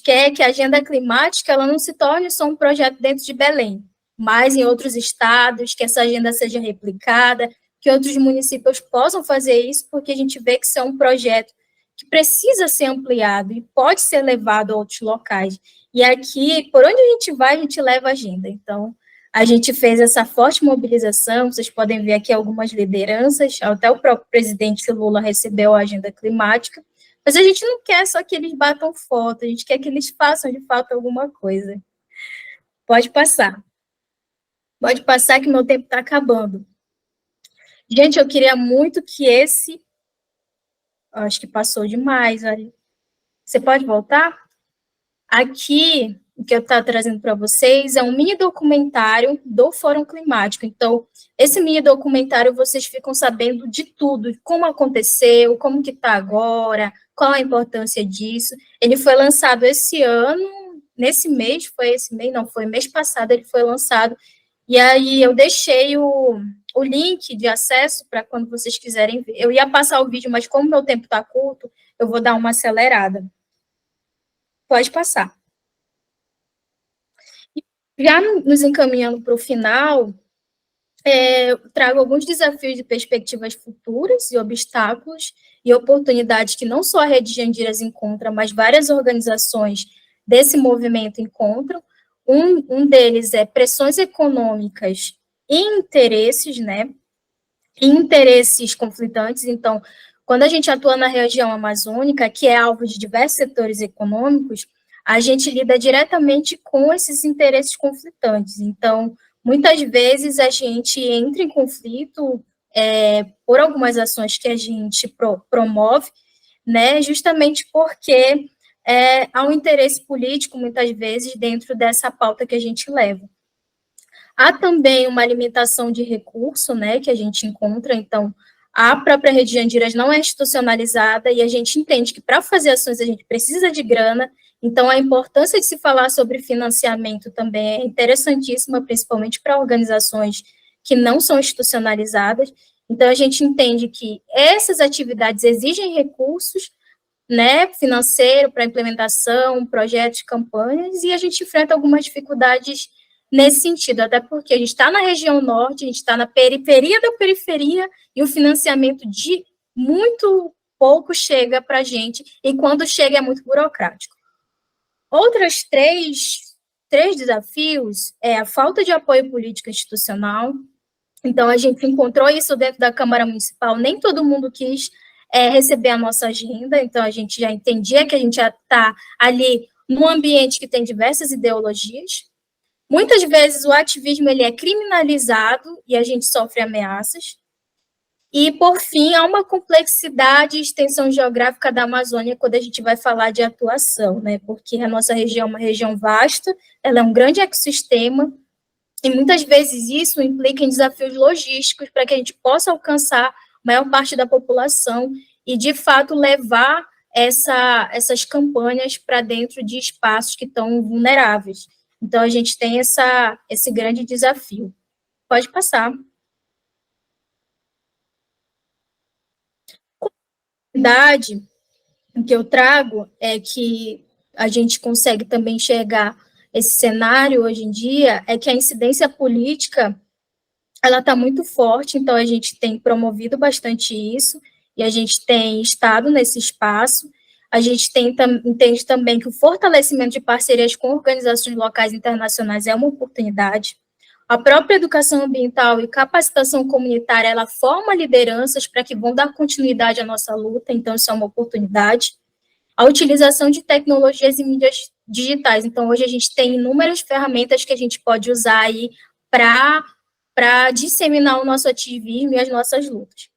quer que a agenda climática ela não se torne só um projeto dentro de Belém, mas em outros estados, que essa agenda seja replicada, que outros municípios possam fazer isso, porque a gente vê que isso é um projeto que precisa ser ampliado e pode ser levado a outros locais. E aqui, por onde a gente vai, a gente leva a agenda. Então, a gente fez essa forte mobilização, vocês podem ver aqui algumas lideranças, até o próprio presidente Lula recebeu a agenda climática, mas a gente não quer só que eles batam foto, a gente quer que eles façam, de fato, alguma coisa. Pode passar. Pode passar que meu tempo está acabando. Gente, eu queria muito que acho que passou demais, olha. Você pode voltar? Aqui, o que eu estou trazendo para vocês é um mini documentário do Fórum Climático. Então, esse mini documentário vocês ficam sabendo de tudo, de como aconteceu, como que está agora, qual a importância disso. Ele foi lançado esse ano, nesse mês, foi esse mês, não, foi mês passado, ele foi lançado, e aí eu deixei o link de acesso para quando vocês quiserem ver. Eu ia passar o vídeo, mas como meu tempo está curto, eu vou dar uma acelerada. Pode passar. Já nos encaminhando para o final, eu trago alguns desafios e perspectivas futuras e obstáculos e oportunidades que não só a Rede Jandiras encontra, mas várias organizações desse movimento encontram. Um deles é pressões econômicas e interesses, né? Interesses conflitantes. Então, quando a gente atua na região amazônica, que é alvo de diversos setores econômicos, a gente lida diretamente com esses interesses conflitantes. Então, muitas vezes a gente entra em conflito por algumas ações que a gente promove, né, justamente porque há um interesse político, muitas vezes, dentro dessa pauta que a gente leva. Há também uma limitação de recurso, né, que a gente encontra, então, a própria Rede Jandiras não é institucionalizada e a gente entende que para fazer ações a gente precisa de grana, então a importância de se falar sobre financiamento também é interessantíssima, principalmente para organizações que não são institucionalizadas. Então a gente entende que essas atividades exigem recursos, né, financeiro para implementação, projetos, campanhas, e a gente enfrenta algumas dificuldades nesse sentido, até porque a gente está na região norte, a gente está na periferia da periferia, e o financiamento de muito pouco chega para a gente, e quando chega é muito burocrático. Outros três desafios é a falta de apoio político institucional. Então, a gente encontrou isso dentro da Câmara Municipal, nem todo mundo quis receber a nossa agenda, então a gente já entendia que a gente já está ali num ambiente que tem diversas ideologias. Muitas vezes o ativismo ele é criminalizado e a gente sofre ameaças. E, por fim, há uma complexidade e extensão geográfica da Amazônia quando a gente vai falar de atuação, né? Porque a nossa região é uma região vasta, ela é um grande ecossistema, e muitas vezes isso implica em desafios logísticos para que a gente possa alcançar a maior parte da população e, de fato, levar essas campanhas para dentro de espaços que estão vulneráveis. Então, a gente tem esse grande desafio. Pode passar. A verdade que eu trago é que a gente consegue também enxergar esse cenário hoje em dia, é que a incidência política ela está muito forte, então a gente tem promovido bastante isso, e a gente tem estado nesse espaço. A gente entende também que o fortalecimento de parcerias com organizações locais e internacionais é uma oportunidade. A própria educação ambiental e capacitação comunitária, ela forma lideranças para que vão dar continuidade à nossa luta, então isso é uma oportunidade. A utilização de tecnologias e mídias digitais, então hoje a gente tem inúmeras ferramentas que a gente pode usar aí para disseminar o nosso ativismo e as nossas lutas.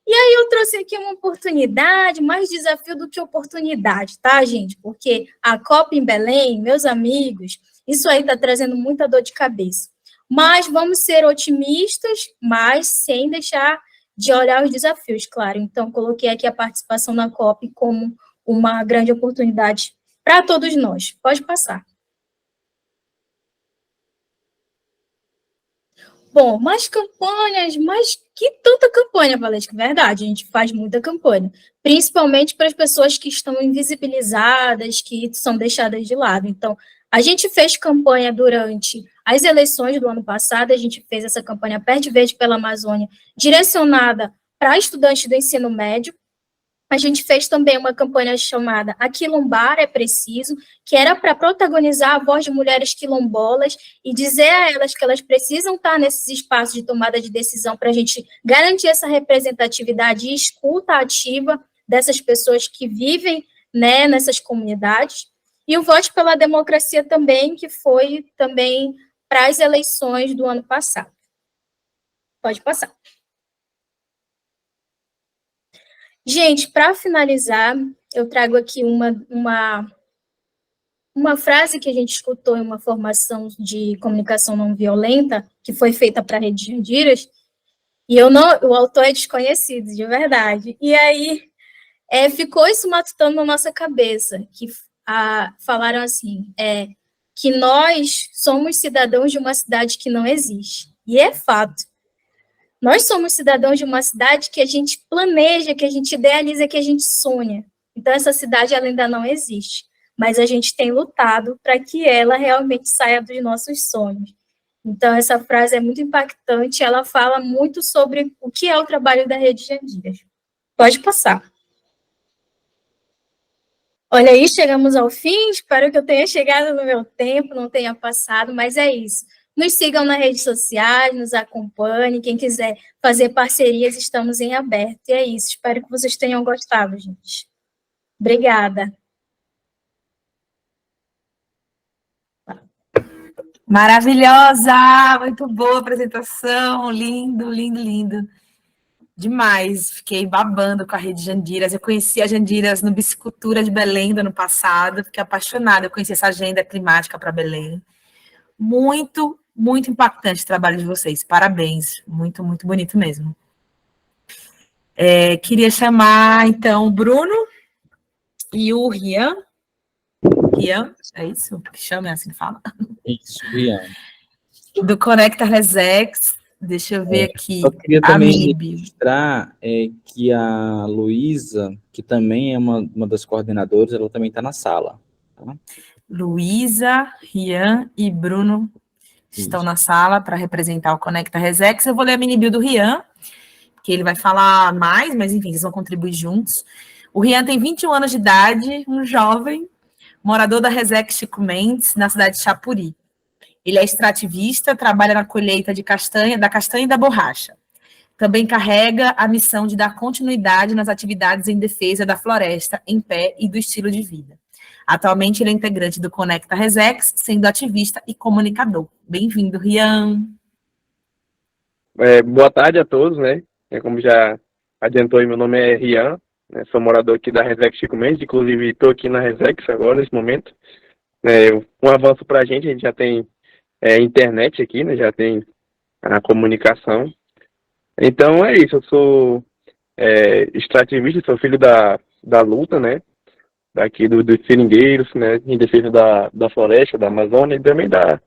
E aí eu trouxe aqui uma oportunidade, mais desafio do que oportunidade, tá, gente? Porque a Copa em Belém, meus amigos, isso aí está trazendo muita dor de cabeça. Mas vamos ser otimistas, mas sem deixar de olhar os desafios, claro. Então, coloquei aqui a participação na COP como uma grande oportunidade para todos nós. Pode passar. Bom, mais campanhas, mas que tanta campanha, Valesca, verdade, a gente faz muita campanha, principalmente para as pessoas que estão invisibilizadas, que são deixadas de lado. Então, a gente fez campanha durante as eleições do ano passado, a gente fez essa campanha Perde Verde pela Amazônia, direcionada para estudantes do ensino médio. A gente fez também uma campanha chamada Aquilombar é Preciso, que era para protagonizar a voz de mulheres quilombolas e dizer a elas que elas precisam estar nesses espaços de tomada de decisão para a gente garantir essa representatividade e escuta ativa dessas pessoas que vivem, né, nessas comunidades. E o Vote pela Democracia também, que foi também para as eleições do ano passado. Pode passar. Gente, para finalizar, eu trago aqui uma frase que a gente escutou em uma formação de comunicação não violenta, que foi feita para a Rede Jandiras, e o autor é desconhecido, de verdade. E aí ficou isso matutando na nossa cabeça, que falaram assim, que nós somos cidadãos de uma cidade que não existe. E é fato. Nós somos cidadãos de uma cidade que a gente planeja, que a gente idealiza, que a gente sonha. Então, essa cidade ela ainda não existe, mas a gente tem lutado para que ela realmente saia dos nossos sonhos. Então, essa frase é muito impactante, ela fala muito sobre o que é o trabalho da Rede Jandiras. Pode passar. Olha aí, chegamos ao fim, espero que eu tenha chegado no meu tempo, não tenha passado, mas é isso. Nos sigam nas redes sociais, nos acompanhem, quem quiser fazer parcerias, estamos em aberto. E é isso, espero que vocês tenham gostado, gente. Obrigada. Maravilhosa! Muito boa a apresentação, lindo, lindo, lindo. Demais, fiquei babando com a Rede Jandiras. Eu conheci a Jandiras no Bicicultura de Belém do ano passado, fiquei apaixonada, eu conheci essa agenda climática para Belém. Muito, muito impactante o trabalho de vocês, parabéns, muito, muito bonito mesmo. Queria chamar, então, o Bruno e o Rian. Rian, é isso que chama, é assim que fala? Isso, Rian. Do Conecta Resex. Deixa eu ver aqui. Eu queria também registrar que a Luísa, que também é uma das coordenadoras, ela também está na sala. Tá? Luísa, Rian e Bruno estão na sala para representar o Conecta Resex. Eu vou ler a mini bio do Rian, que ele vai falar mais, mas enfim, eles vão contribuir juntos. O Rian tem 21 anos de idade, um jovem, morador da Resex Chico Mendes, na cidade de Chapuri. Ele é extrativista, trabalha na colheita de castanha, da castanha e da borracha. Também carrega a missão de dar continuidade nas atividades em defesa da floresta em pé e do estilo de vida. Atualmente, ele é integrante do Conecta Resex, sendo ativista e comunicador. Bem-vindo, Rian. Boa tarde a todos, né? Como já adiantou, meu nome é Rian, né? Sou morador aqui da Resex Chico Mendes, inclusive estou aqui na Resex agora, nesse momento. Um avanço para a gente já tem internet aqui, né? Já tem a comunicação. Então é isso, eu sou extrativista, sou filho da luta, né? Daqui dos seringueiros, né? Em defesa da floresta, da Amazônia e também da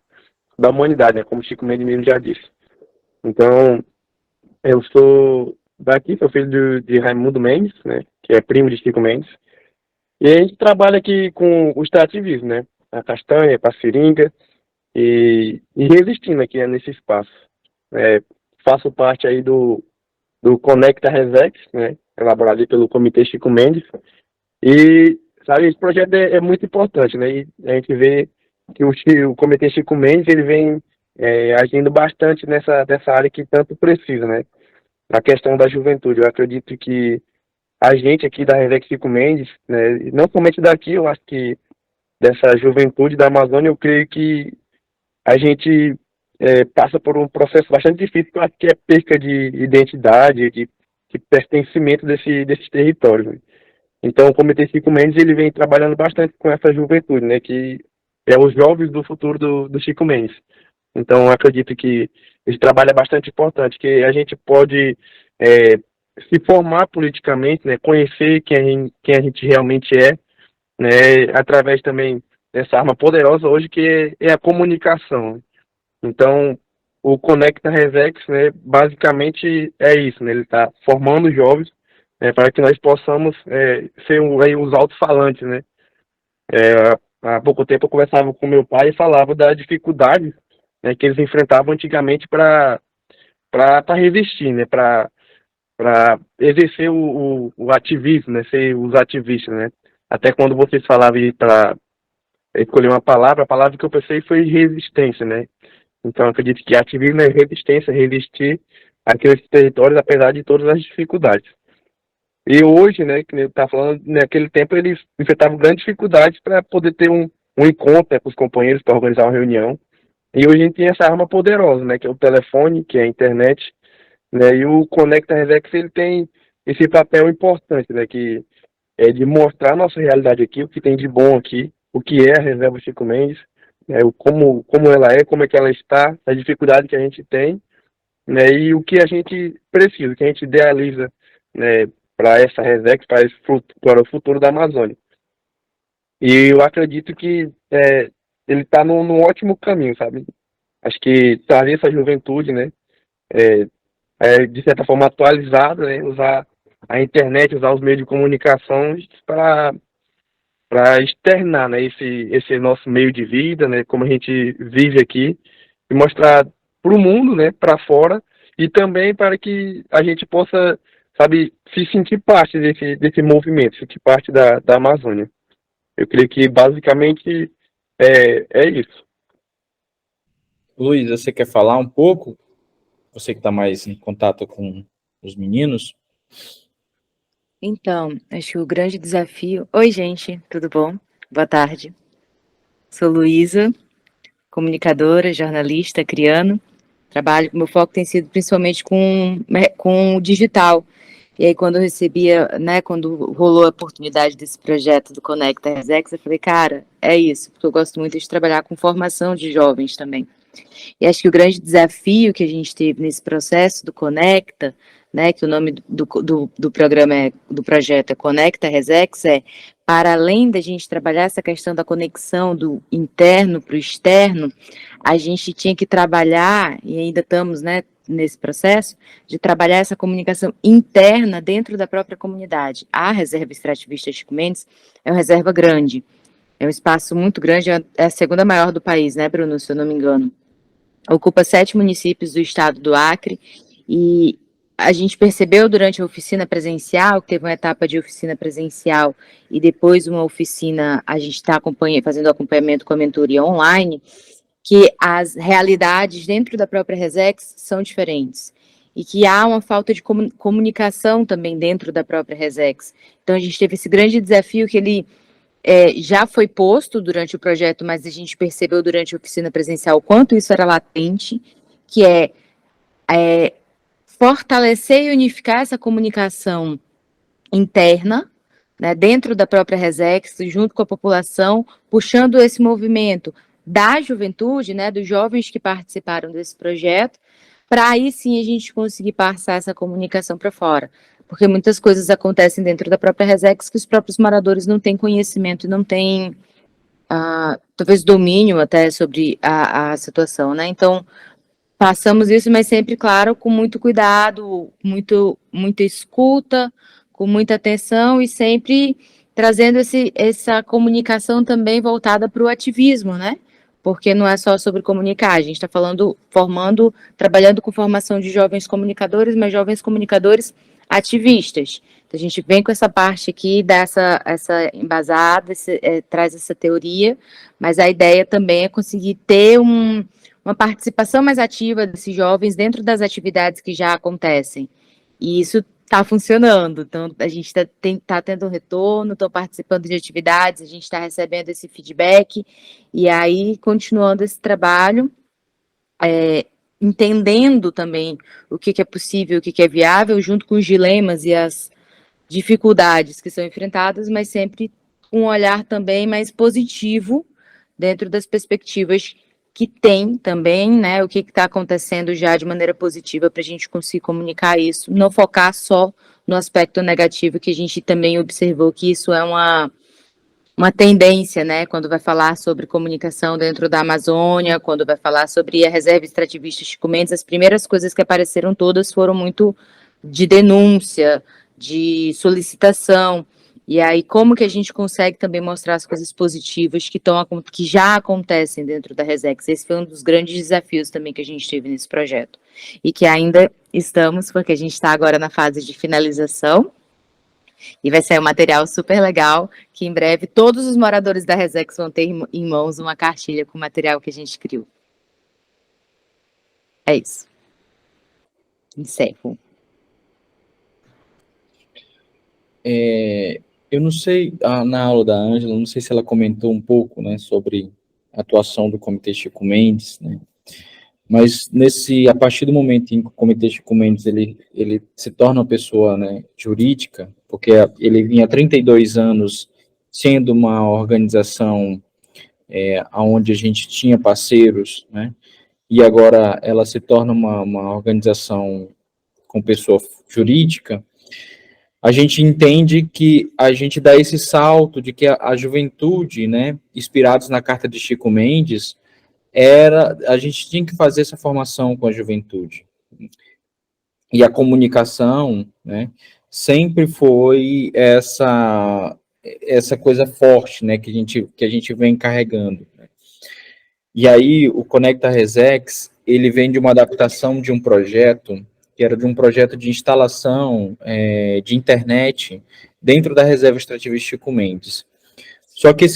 humanidade, né? Como Chico Mendes mesmo já disse. Então, eu sou daqui, sou filho de Raimundo Mendes, né? Que é primo de Chico Mendes. E a gente trabalha aqui com o extrativismo, né? A castanha, a seringa. E resistindo aqui nesse espaço. Faço parte aí do Conecta Resex, né, elaborado aí pelo Comitê Chico Mendes, e sabe, esse projeto é muito importante, né, e a gente vê que o Comitê Chico Mendes, ele vem agindo bastante nessa área que tanto precisa, né, na questão da juventude. Eu acredito que a gente aqui da Resex Chico Mendes, né, não somente daqui, eu acho que dessa juventude da Amazônia, eu creio que a gente passa por um processo bastante difícil, que eu acho que é perca de identidade, de pertencimento desses territórios. Né? Então, o Comitê Chico Mendes, ele vem trabalhando bastante com essa juventude, né, que é os jovens do futuro do Chico Mendes. Então, eu acredito que esse trabalho é bastante importante, que a gente pode se formar politicamente, né, conhecer quem a gente realmente é, né, através também dessa arma poderosa hoje que é a comunicação. Então, o Conecta Resex, né, basicamente é isso, né, ele está formando jovens para que nós possamos ser os alto-falantes, né. Há pouco tempo eu conversava com meu pai e falava da dificuldade, né, que eles enfrentavam antigamente para resistir, né, para exercer o ativismo, né, ser os ativistas, né. Até quando vocês falavam para escolher uma palavra, a palavra que eu pensei foi resistência, né. Então, eu acredito que ativismo é resistência, resistir àqueles territórios, apesar de todas as dificuldades. E hoje, né, que eu estava falando, naquele tempo eles enfrentavam grandes dificuldades para poder ter um encontro, né, com os companheiros para organizar uma reunião. E hoje a gente tem essa arma poderosa, né, que é o telefone, que é a internet, né, e o Conecta Resex, ele tem esse papel importante, né, que é de mostrar a nossa realidade aqui, o que tem de bom aqui, o que é a Reserva Chico Mendes, como ela é, como é que ela está, a dificuldade que a gente tem, né, e o que a gente precisa, o que a gente idealiza, né, para essa Resex, para o futuro da Amazônia. E eu acredito que ele está num ótimo caminho, sabe? Acho que trazer essa juventude, né, de certa forma atualizada, né, usar a internet, usar os meios de comunicação para externar, né, esse nosso meio de vida, né, como a gente vive aqui, e mostrar para o mundo, né, para fora, e também para que a gente possa, sabe, se sentir parte desse movimento, sentir parte da Amazônia. Eu creio que basicamente é isso. Luiz, você quer falar um pouco? Você que está mais em contato com os meninos? Então, acho que o grande desafio. Oi, gente, tudo bom? Boa tarde. Sou Luísa, comunicadora, jornalista, criando. Meu foco tem sido principalmente com o digital. E aí, quando eu recebia, né, quando rolou a oportunidade desse projeto do Conecta Resex, eu falei, cara, é isso, porque eu gosto muito de trabalhar com formação de jovens também. E acho que o grande desafio que a gente teve nesse processo do Conecta, né, que o nome do programa do projeto é Conecta Resex, para além da gente trabalhar essa questão da conexão do interno para o externo, a gente tinha que trabalhar, e ainda estamos, né, nesse processo, de trabalhar essa comunicação interna dentro da própria comunidade. A reserva extrativista Chico Mendes é uma reserva grande, é um espaço muito grande, é a segunda maior do país, né, Bruno, se eu não me engano. Ocupa 7 municípios do estado do Acre, e a gente percebeu durante a oficina presencial, que teve uma etapa de oficina presencial e depois uma oficina, a gente está fazendo acompanhamento com a mentoria online, que as realidades dentro da própria Resex são diferentes e que há uma falta de comunicação também dentro da própria Resex. Então a gente teve esse grande desafio que ele já foi posto durante o projeto, mas a gente percebeu durante a oficina presencial o quanto isso era latente, que é fortalecer e unificar essa comunicação interna, né, dentro da própria Resex, junto com a população, puxando esse movimento da juventude, né, dos jovens que participaram desse projeto, para aí sim a gente conseguir passar essa comunicação para fora. Porque muitas coisas acontecem dentro da própria Resex que os próprios moradores não têm conhecimento e não têm, talvez, domínio até sobre a situação, né? Então, passamos isso, mas sempre, claro, com muito cuidado, muita escuta, com muita atenção e sempre trazendo essa comunicação também voltada para o ativismo, né? Porque não é só sobre comunicar, a gente está trabalhando com formação de jovens comunicadores, mas jovens comunicadores ativistas. Então, a gente vem com essa parte aqui, dá essa embasada, traz essa teoria, mas a ideia também é conseguir ter uma participação mais ativa desses jovens dentro das atividades que já acontecem. E isso está funcionando. Então, a gente está tendo um retorno, estão participando de atividades, a gente está recebendo esse feedback, e aí, continuando esse trabalho, entendendo também o que é possível, o que é viável, junto com os dilemas e as dificuldades que são enfrentadas, mas sempre com um olhar também mais positivo dentro das perspectivas que tem também, né, o que está acontecendo já de maneira positiva para a gente conseguir comunicar isso, não focar só no aspecto negativo, que a gente também observou que isso é uma tendência, né, quando vai falar sobre comunicação dentro da Amazônia, quando vai falar sobre a reserva extrativista Chico Mendes, as primeiras coisas que apareceram todas foram muito de denúncia, de solicitação. E aí, como que a gente consegue também mostrar as coisas positivas que já acontecem dentro da Resex? Esse foi um dos grandes desafios também que a gente teve nesse projeto. E que ainda estamos, porque a gente está agora na fase de finalização. E vai sair um material super legal, que em breve todos os moradores da Resex vão ter em mãos uma cartilha com o material que a gente criou. É isso. Encerro. Eu não sei, na aula da Ângela, não sei se ela comentou um pouco, né, sobre a atuação do Comitê Chico Mendes, né, mas a partir do momento em que o Comitê Chico Mendes, ele se torna uma pessoa, né, jurídica, porque ele vinha há 32 anos sendo uma organização onde a gente tinha parceiros, né, e agora ela se torna uma organização com pessoa jurídica, a gente entende que a gente dá esse salto de que a juventude, né, inspirados na carta de Chico Mendes, a gente tinha que fazer essa formação com a juventude. E a comunicação, né, sempre foi essa coisa forte, né, que a gente vem carregando. E aí, o Conecta Resex, ele vem de uma adaptação de um projeto, que era de um projeto de instalação de internet dentro da reserva extrativa Chico Mendes. Só que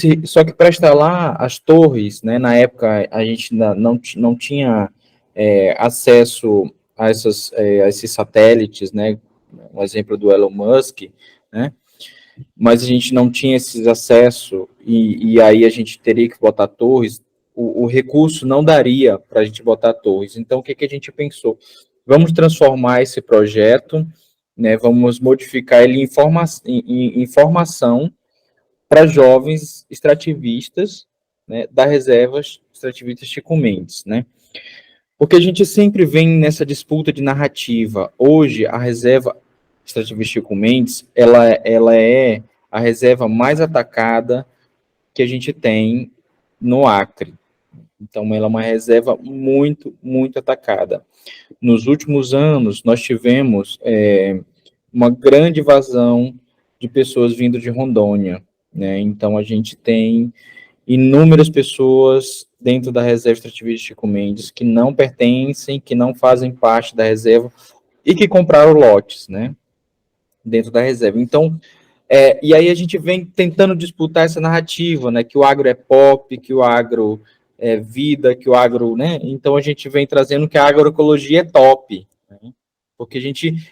para instalar as torres, né, na época a gente não tinha acesso a esses satélites, né, um exemplo do Elon Musk, né, mas a gente não tinha esse acesso e aí a gente teria que botar torres, o recurso não daria para a gente botar torres. Então, o que a gente pensou? Vamos transformar esse projeto, né, vamos modificar ele em informação para jovens extrativistas, né, da reserva extrativista Chico Mendes, né? Porque a gente sempre vem nessa disputa de narrativa. Hoje, a reserva extrativista Chico Mendes, ela é a reserva mais atacada que a gente tem no Acre. Então, ela é uma reserva muito, muito atacada. Nos últimos anos, nós tivemos uma grande invasão de pessoas vindo de Rondônia, né? Então, a gente tem inúmeras pessoas dentro da reserva extrativista Chico Mendes que não pertencem, que não fazem parte da reserva e que compraram lotes, né, dentro da reserva. Então, e aí a gente vem tentando disputar essa narrativa, né, que o agro é pop, que o agro é vida, que o agro, né, então a gente vem trazendo que a agroecologia é top, né, porque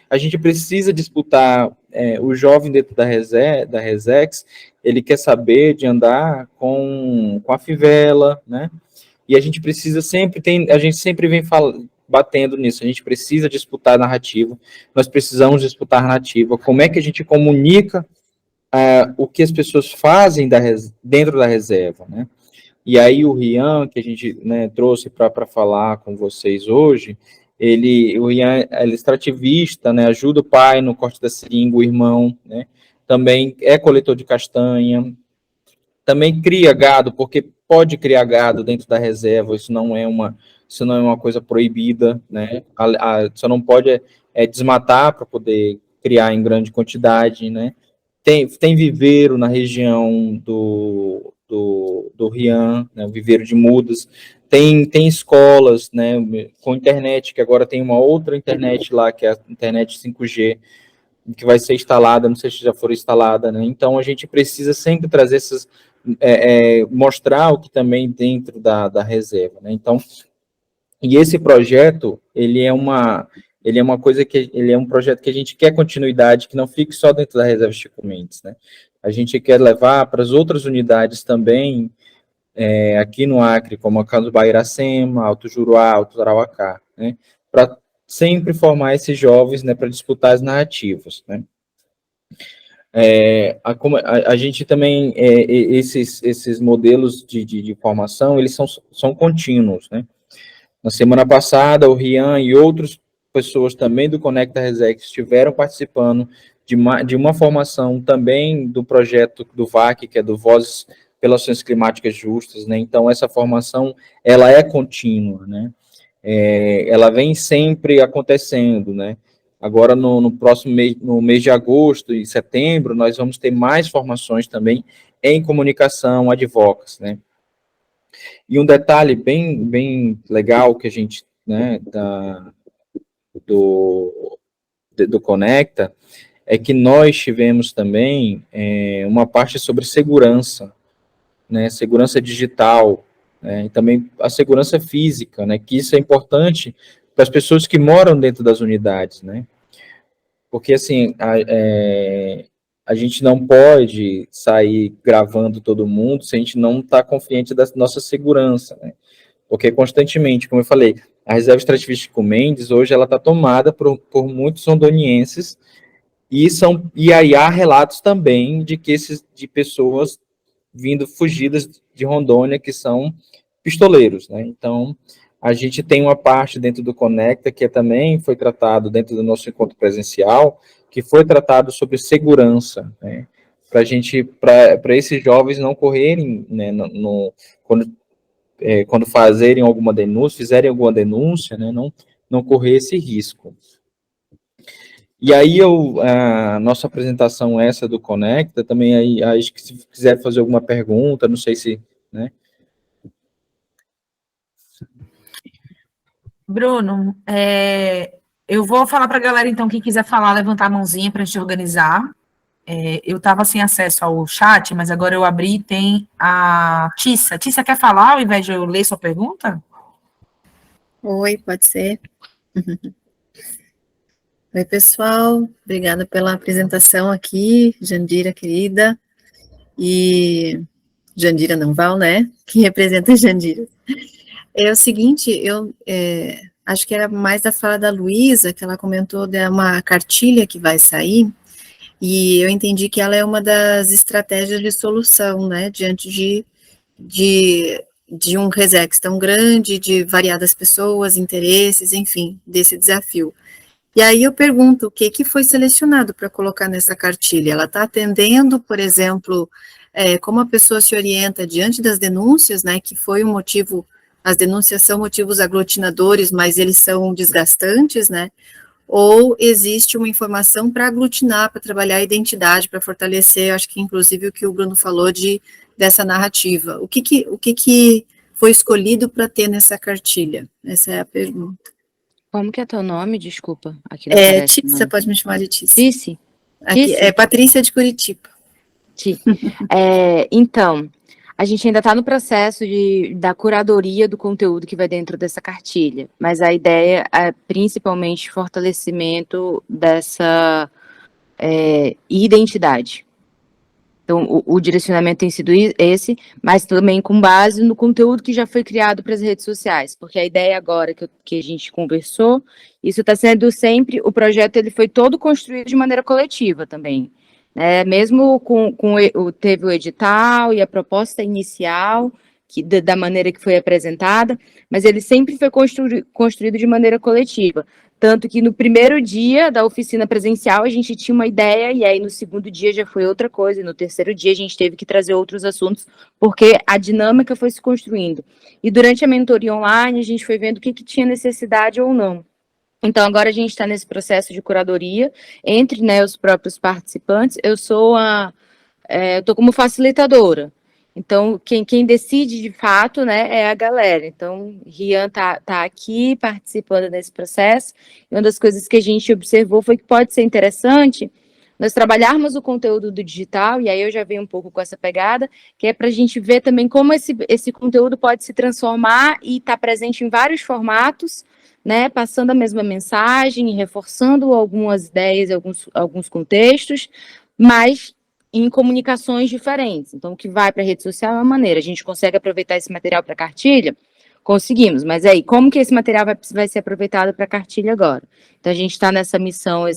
a gente precisa disputar o jovem dentro da Resex, ele quer saber de andar com a fivela, né? E a gente precisa a gente sempre vem batendo nisso, a gente precisa disputar a narrativa, nós precisamos disputar a narrativa, como é que a gente comunica o que as pessoas fazem dentro da reserva, né? E aí o Rian, que a gente, né, trouxe para falar com vocês hoje, o Rian é extrativista, né, ajuda o pai no corte da seringa, o irmão, né, também é coletor de castanha, também cria gado, porque pode criar gado dentro da reserva, isso não é uma coisa proibida, né, só não pode desmatar para poder criar em grande quantidade, né. Tem viveiro na região do Rian, né, o viveiro de mudas, tem escolas, né, com internet, que agora tem uma outra internet lá, que é a internet 5G, que vai ser instalada, não sei se já foi instalada, né, então a gente precisa sempre trazer mostrar o que também dentro da reserva, né, então, e esse projeto, ele é uma coisa ele é um projeto que a gente quer continuidade, que não fique só dentro da reserva Chico Mendes, né? A gente quer levar para as outras unidades também, aqui no Acre, como a Canduba Iracema, Alto Juruá, Alto Tarauacá, né? Para sempre formar esses jovens, né, para disputar as narrativas, né? A gente também, esses modelos de formação, eles são contínuos, né? Na semana passada, o Rian e outras pessoas também do Conecta Resex estiveram participando de uma formação também do projeto do VAC, que é do Vozes pelas Ações Climáticas Justas, né? Então, essa formação, ela é contínua, né? Ela vem sempre acontecendo, né? Agora, no próximo mês, no mês de agosto e setembro, nós vamos ter mais formações também em comunicação, advocacy, né? E um detalhe bem, bem legal que a gente, né, do Conecta, é que nós tivemos também uma parte sobre segurança, né, segurança digital, né, e também a segurança física, né, que isso é importante para as pessoas que moram dentro das unidades, né, porque, assim, a gente não pode sair gravando todo mundo se a gente não está confiante da nossa segurança, né? Porque constantemente, como eu falei, a reserva extrativista Chico Mendes, hoje, ela está tomada por muitos rondonienses, e aí há relatos também de pessoas fugidas de Rondônia, que são pistoleiros, né? Então, a gente tem uma parte dentro do Conecta, que também foi tratado dentro do nosso encontro presencial, que foi tratado sobre segurança, né, para esses jovens não correrem, né, quando fizerem alguma denúncia, né, não correr esse risco. E aí a nossa apresentação essa do Conecta, também aí, acho que se quiser fazer alguma pergunta, não sei se, né? Bruno, eu vou falar para a galera, então, quem quiser falar, levantar a mãozinha para a gente organizar. Eu estava sem acesso ao chat, mas agora eu abri e tem a Tissa. Tissa, quer falar ao invés de eu ler sua pergunta? Oi, pode ser? Oi, pessoal. Obrigada pela apresentação aqui, Jandira, querida. E Jandira não, Val, né? Que representa a Jandira. É o seguinte, eu acho que era mais da fala da Luísa, que ela comentou de uma cartilha que vai sair, e eu entendi que ela é uma das estratégias de solução, né, diante de um Resex tão grande, de variadas pessoas, interesses, enfim, desse desafio. E aí eu pergunto, o que foi selecionado para colocar nessa cartilha? Ela está atendendo, por exemplo, como a pessoa se orienta diante das denúncias, né, que foi um motivo, as denúncias são motivos aglutinadores, mas eles são desgastantes, né, ou existe uma informação para aglutinar, para trabalhar a identidade, para fortalecer, acho que inclusive o que o Bruno falou dessa narrativa. O que foi escolhido para ter nessa cartilha? Essa é a pergunta. Como que é teu nome? Desculpa. Aqui não aparece, Tícia, pode me chamar de Tícia. Tice? Aqui, Patrícia de Curitiba. Então, a gente ainda está no processo da curadoria do conteúdo que vai dentro dessa cartilha, mas a ideia é principalmente fortalecimento dessa identidade. Então, o direcionamento tem sido esse, mas também com base no conteúdo que já foi criado para as redes sociais, porque a ideia agora que a gente conversou, isso está sendo sempre, o projeto ele foi todo construído de maneira coletiva também, né? Mesmo teve o edital e a proposta inicial, da maneira que foi apresentada, mas ele sempre foi construído de maneira coletiva. Tanto que no primeiro dia da oficina presencial a gente tinha uma ideia, e aí no segundo dia já foi outra coisa, e no terceiro dia a gente teve que trazer outros assuntos, porque a dinâmica foi se construindo. E durante a mentoria online a gente foi vendo o que tinha necessidade ou não. Então agora a gente está nesse processo de curadoria entre, né, os próprios participantes. Eu estou como facilitadora. Então, quem decide de fato, né, é a galera. Então, Rian tá aqui participando desse processo, e uma das coisas que a gente observou foi que pode ser interessante nós trabalharmos o conteúdo do digital, e aí eu já venho um pouco com essa pegada, que é para a gente ver também como esse conteúdo pode se transformar e estar presente em vários formatos, né, passando a mesma mensagem, reforçando algumas ideias, alguns contextos, mas em comunicações diferentes. Então, o que vai para a rede social é uma maneira. A gente consegue aproveitar esse material para cartilha? Conseguimos, mas aí, como que esse material vai ser aproveitado para cartilha agora? Então, a gente está nessa missão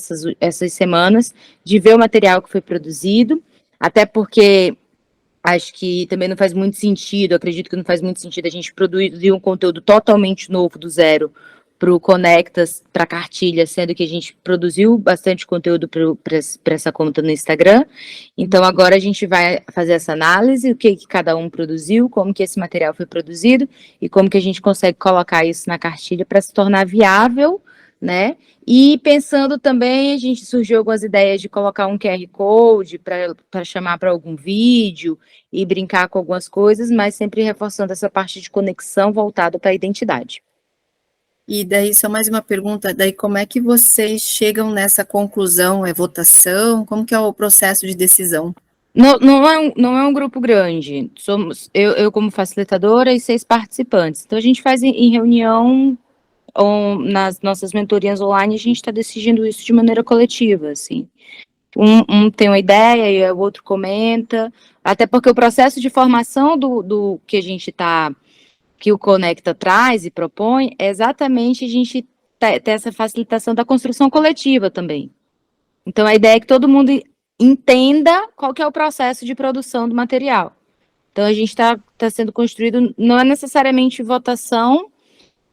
essas semanas de ver o material que foi produzido, até porque acho que também não faz muito sentido, acredito que não faz muito sentido a gente produzir um conteúdo totalmente novo do zero para o Conectas, para a cartilha, sendo que a gente produziu bastante conteúdo para essa conta no Instagram. Então, agora a gente vai fazer essa análise, o que cada um produziu, como que esse material foi produzido, e como que a gente consegue colocar isso na cartilha para se tornar viável, né? E pensando também, a gente surgiu algumas ideias de colocar um QR Code para chamar para algum vídeo e brincar com algumas coisas, mas sempre reforçando essa parte de conexão voltada para a identidade. E daí, só mais uma pergunta, daí como é que vocês chegam nessa conclusão? É votação? Como que é o processo de decisão? Não é um grupo grande, somos eu como facilitadora e 6 participantes. Então, a gente faz em reunião, ou nas nossas mentorias online, a gente está decidindo isso de maneira coletiva, assim. Um tem uma ideia e o outro comenta, até porque o processo de formação do que a gente que o Conecta traz e propõe, é exatamente a gente ter essa facilitação da construção coletiva também. Então, a ideia é que todo mundo entenda qual que é o processo de produção do material. Então, a gente está sendo construído, não é necessariamente votação,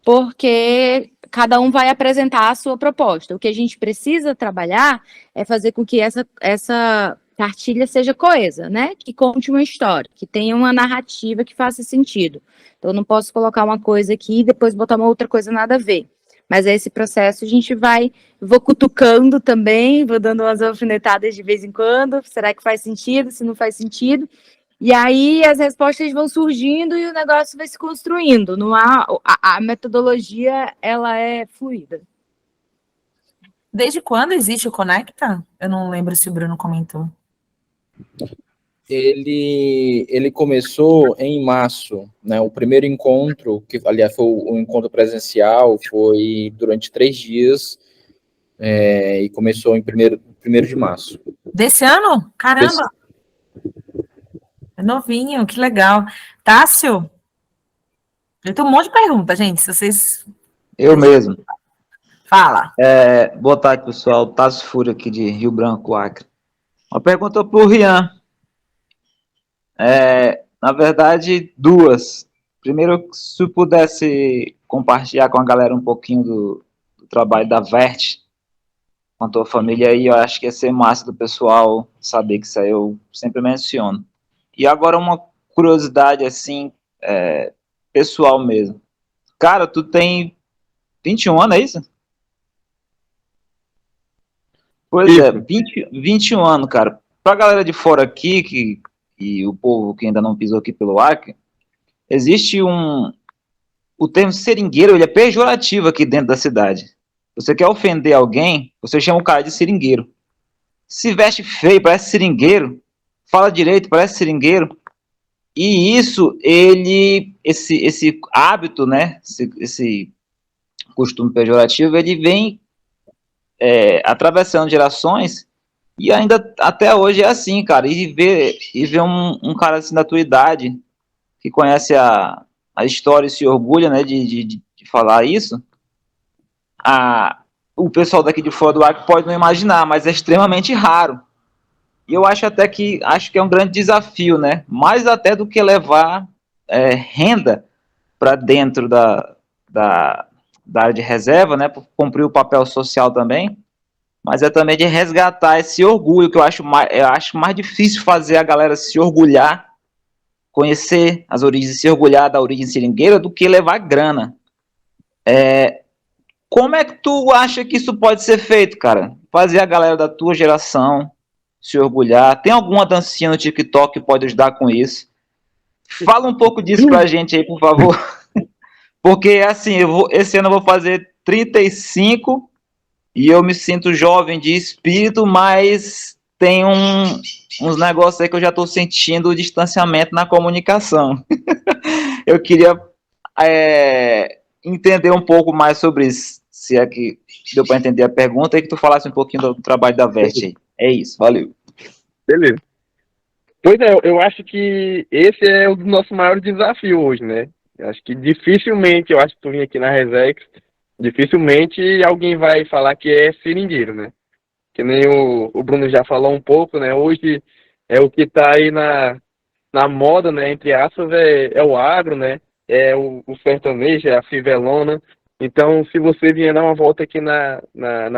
porque cada um vai apresentar a sua proposta. O que a gente precisa trabalhar é fazer com que essa cartilha seja coesa, né? Que conte uma história, que tenha uma narrativa que faça sentido. Então, eu não posso colocar uma coisa aqui e depois botar uma outra coisa nada a ver. Mas esse processo a gente vou cutucando também, vou dando umas alfinetadas de vez em quando. Será que faz sentido? Se não faz sentido? E aí as respostas vão surgindo e o negócio vai se construindo. Não há, a metodologia, ela é fluida. Desde quando existe o Conecta? Eu não lembro se o Bruno comentou. Ele começou em março, né? O primeiro encontro, que aliás foi o encontro presencial, foi durante 3 dias, e começou em 1º de março. Desse ano? Caramba! É novinho, que legal. Tássio? Eu tenho um monte de perguntas, gente, se vocês... Eu mesmo. Fala. Boa tarde, pessoal. Tássio Fúria aqui de Rio Branco, Acre. Uma pergunta para o Rian. Na verdade, 2. Primeiro, se pudesse compartilhar com a galera um pouquinho do trabalho da Vert, com a tua família aí, eu acho que ia ser massa do pessoal saber que isso aí eu sempre menciono. E agora uma curiosidade, assim, pessoal mesmo. Cara, tu tem 21 anos, é isso? Pois é, 21 anos, cara. Pra galera de fora aqui, e o povo que ainda não pisou aqui pelo Acre, existe o termo seringueiro, ele é pejorativo aqui dentro da cidade. Você quer ofender alguém, você chama o cara de seringueiro. Se veste feio, parece seringueiro. Fala direito, parece seringueiro. E isso, esse hábito, né, esse costume pejorativo, ele vem atravessando gerações, e ainda até hoje é assim, cara. E ver um cara assim da tua idade, que conhece a história e se orgulha, né, de falar isso, o pessoal daqui de fora do Acre pode não imaginar, mas é extremamente raro. E eu acho que é um grande desafio, né? Mais até do que levar renda para dentro da área de reserva, né? Por cumprir o papel social também, mas é também de resgatar esse orgulho, que eu acho mais difícil fazer a galera se orgulhar, conhecer as origens, se orgulhar da origem seringueira, do que levar grana. Como é que tu acha que isso pode ser feito, cara? Fazer a galera da tua geração se orgulhar. Tem alguma dancinha no TikTok que pode ajudar com isso? Fala um pouco disso pra gente aí, por favor. Porque, assim, esse ano eu vou fazer 35 e eu me sinto jovem de espírito, mas tem uns negócios aí que eu já tô sentindo o distanciamento na comunicação. Eu queria entender um pouco mais sobre isso, se é que deu para entender a pergunta, e que tu falasse um pouquinho do trabalho da Vert aí. É isso, valeu. Beleza. Pois é, eu acho que esse é o nosso maior desafio hoje, né? Eu acho que dificilmente, eu acho que tu vem aqui na Resex, dificilmente alguém vai falar que é seringueiro, né? Que nem o Bruno já falou um pouco, né? Hoje é o que tá aí na moda, né? Entre aspas, é o agro, né? É o sertanejo, é a fivelona. Então, se você vier dar uma volta aqui na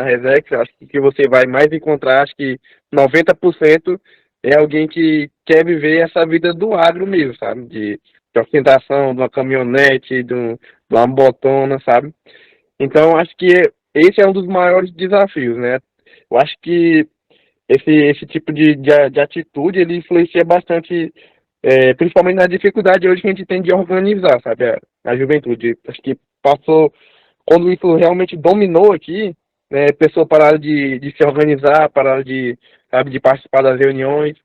Resex, acho que você vai mais encontrar, acho que 90% é alguém que quer viver essa vida do agro mesmo, sabe? De ostentação, de uma caminhonete, de uma botona, sabe? Então, acho que esse é um dos maiores desafios, né? Eu acho que esse tipo de atitude, ele influencia bastante, principalmente na dificuldade hoje que a gente tem de organizar, sabe? A juventude. Acho que passou, quando isso realmente dominou aqui, né, pessoas pararam de se organizar, pararam de participar das reuniões,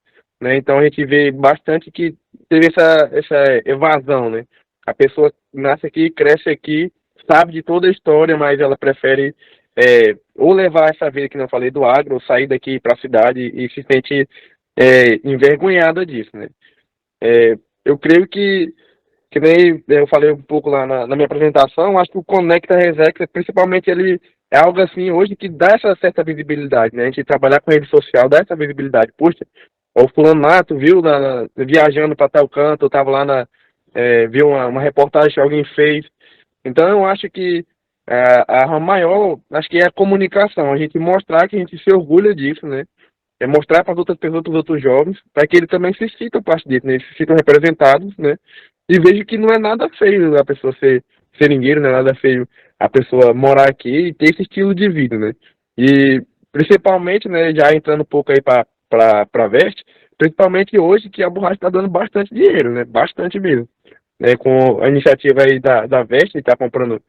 né? Então a gente vê bastante que teve essa evasão, né? A pessoa nasce aqui, cresce aqui, sabe de toda a história, mas ela prefere ou levar essa vida que não falei do agro, ou sair daqui para a cidade e se sente envergonhada disso, né? Eu creio que nem eu falei um pouco lá na minha apresentação, acho que o Conecta Resex, principalmente, ele é algo assim hoje que dá essa certa visibilidade, né? A gente trabalhar com rede social dá essa visibilidade. Poxa, o fulano lá, tu viu viajando para tal canto, eu tava lá viu uma reportagem que alguém fez. Então eu acho que a arma maior, acho que é a comunicação, a gente mostrar que a gente se orgulha disso, né? É mostrar para as outras pessoas, para os outros jovens, para que eles também se sintam parte disso, né? Eles se sintam representados, né? E vejam que não é nada feio a pessoa ser seringueiro, não é nada feio a pessoa morar aqui e ter esse estilo de vida, né? E principalmente, né, já entrando um pouco aí para a Veste, principalmente hoje que a borracha está dando bastante dinheiro, né? Bastante mesmo. Né, com a iniciativa aí da Veste, está comprando,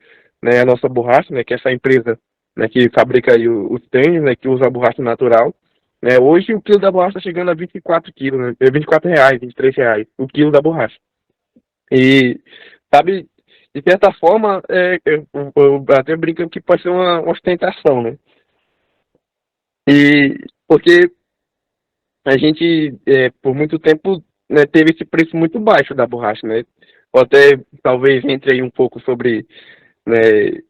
né, a nossa borracha, né, que é essa empresa, né, que fabrica aí os tênis, né, que usa a borracha natural. Né, hoje o quilo da borracha está chegando a 24 quilos, né, R$ 24, R$ 23 o quilo da borracha. E, sabe, de certa forma, eu até brincando que pode ser uma ostentação, né? E porque a gente, por muito tempo, né, teve esse preço muito baixo da borracha, né? Ou até, talvez, entre aí um pouco sobre, né,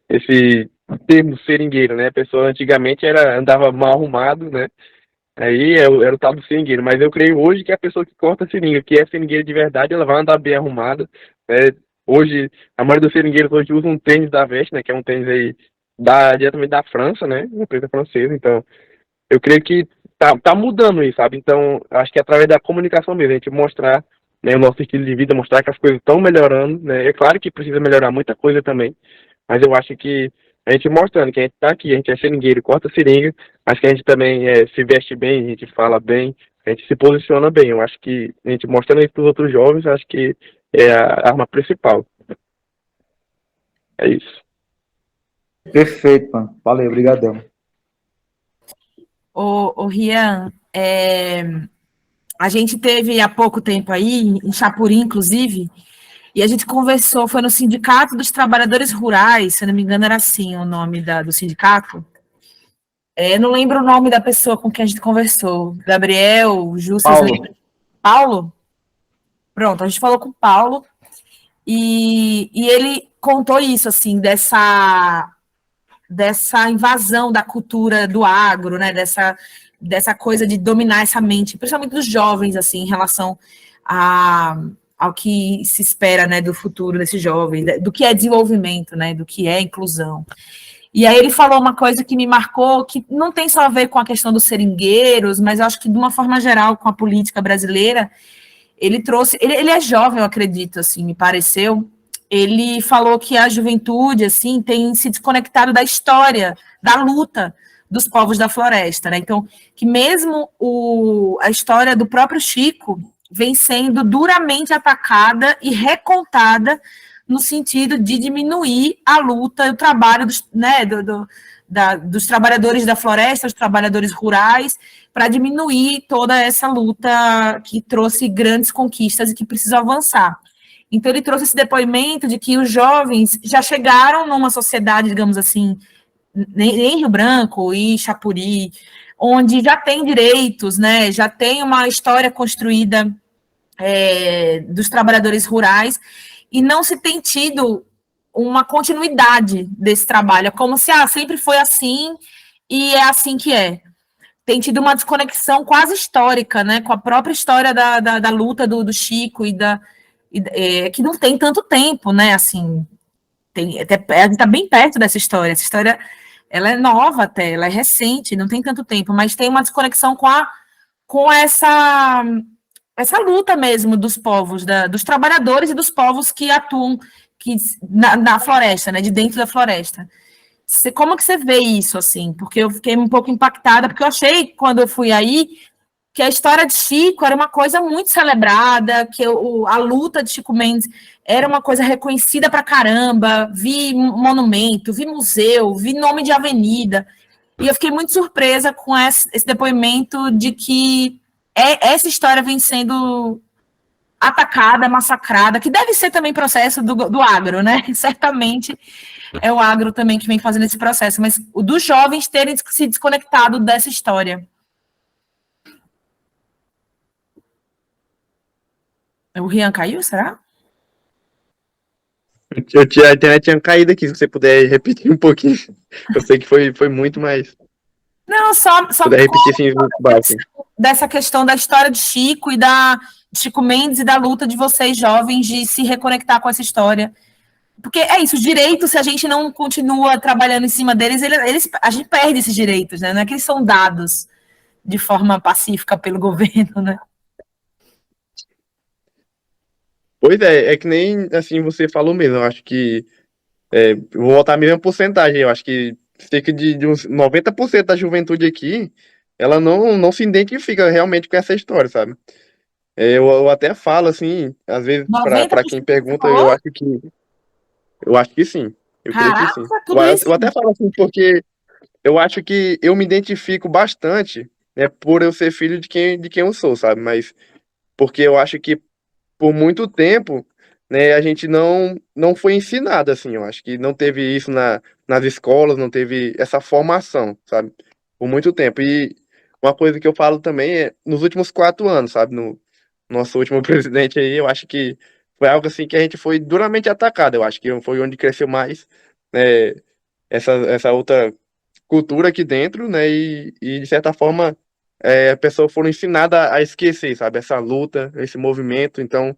esse termo seringueiro, né? A pessoa antigamente andava mal arrumado, né? Aí era o tal do seringueiro, mas eu creio hoje que a pessoa que corta seringa, que é seringueira de verdade, ela vai andar bem arrumada, né? Hoje, a maioria dos seringueiros hoje usa um tênis da Veste, né? Que é um tênis aí diretamente da França, né? Uma empresa francesa, então eu creio que tá mudando isso, sabe? Então, acho que é através da comunicação mesmo, a gente mostrar, né, o nosso estilo de vida, mostrar que as coisas estão melhorando, né? É claro que precisa melhorar muita coisa também, mas eu acho que a gente mostrando que a gente tá aqui, a gente é seringueiro, corta seringa, mas que a gente também se veste bem, a gente fala bem, a gente se posiciona bem. Eu acho que a gente mostrando isso para os outros jovens, acho que é a arma principal. É isso. Perfeito, mano. Valeu, obrigadão. Ô Rian, a gente teve há pouco tempo aí, em Chapuri, inclusive, e a gente conversou, foi no Sindicato dos Trabalhadores Rurais, se eu não me engano era assim o nome do sindicato. Não lembro o nome da pessoa com quem a gente conversou. Gabriel, Justus, Paulo? Pronto, a gente falou com o Paulo, e ele contou isso, assim, dessa invasão da cultura do agro, né, dessa coisa de dominar essa mente, principalmente dos jovens, assim, em relação ao que se espera, né, do futuro desses jovens, do que é desenvolvimento, né, do que é inclusão. E aí ele falou uma coisa que me marcou, que não tem só a ver com a questão dos seringueiros, mas eu acho que de uma forma geral, com a política brasileira, ele trouxe, ele é jovem, eu acredito, assim, me pareceu. Ele falou que a juventude, assim, tem se desconectado da história, da luta dos povos da floresta, né? Então, que mesmo a história do próprio Chico vem sendo duramente atacada e recontada no sentido de diminuir a luta e o trabalho dos trabalhadores da floresta, dos trabalhadores rurais, para diminuir toda essa luta que trouxe grandes conquistas e que precisa avançar. Então, ele trouxe esse depoimento de que os jovens já chegaram numa sociedade, digamos assim, em Rio Branco e Chapuri, onde já tem direitos, né, já tem uma história construída dos trabalhadores rurais, e não se tem tido uma continuidade desse trabalho. É como se sempre foi assim, e é assim que é. Tem tido uma desconexão quase histórica, né, com a própria história da luta do Chico que não tem tanto tempo, né, assim, a gente está bem perto dessa história. Essa história, ela é nova até, ela é recente, não tem tanto tempo, mas tem uma desconexão com essa luta mesmo dos povos, dos trabalhadores e dos povos que atuam na floresta, né, de dentro da floresta. Como que você vê isso, assim? Porque eu fiquei um pouco impactada, porque eu achei, quando eu fui aí, que a história de Chico era uma coisa muito celebrada, que a luta de Chico Mendes era uma coisa reconhecida pra caramba, vi monumento, vi museu, vi nome de avenida, e eu fiquei muito surpresa com esse depoimento de que essa história vem sendo atacada, massacrada, que deve ser também processo do agro, né? Certamente é o agro também que vem fazendo esse processo, mas o dos jovens terem se desconectado dessa história. O Rian caiu, será? A internet tinha caído aqui, se você puder repetir um pouquinho. Eu sei que foi muito, mas... Não, só puder repetir assim, baixo. Dessa questão da história de Chico e de Chico Mendes e da luta de vocês jovens de se reconectar com essa história Porque é isso, os direitos, se a gente não continua trabalhando em cima deles, a gente perde esses direitos, né? Não é que eles são dados de forma pacífica pelo governo, né? Pois é que nem assim você falou mesmo. Eu acho que eu vou voltar à mesma porcentagem. Eu acho que cerca de uns 90% da juventude aqui, ela não se identifica realmente com essa história, sabe? Eu até falo assim, às vezes, para quem 90% pergunta, falou? eu acho que sim. Eu creio que sim. Caraca, tudo isso? Eu até falo assim, porque eu acho que eu me identifico bastante, né, por eu ser filho de quem eu sou, sabe? Mas porque eu acho que por muito tempo, né, a gente não foi ensinado assim. Eu acho que não teve isso nas escolas, não teve essa formação, sabe? Por muito tempo. E uma coisa que eu falo também é nos últimos 4 anos, sabe? No nosso último presidente aí, eu acho que foi algo assim que a gente foi duramente atacado. Eu acho que foi onde cresceu mais, né, essa outra cultura aqui dentro, né? E de certa forma, a pessoa foram ensinada a esquecer, sabe? Essa luta, esse movimento. Então,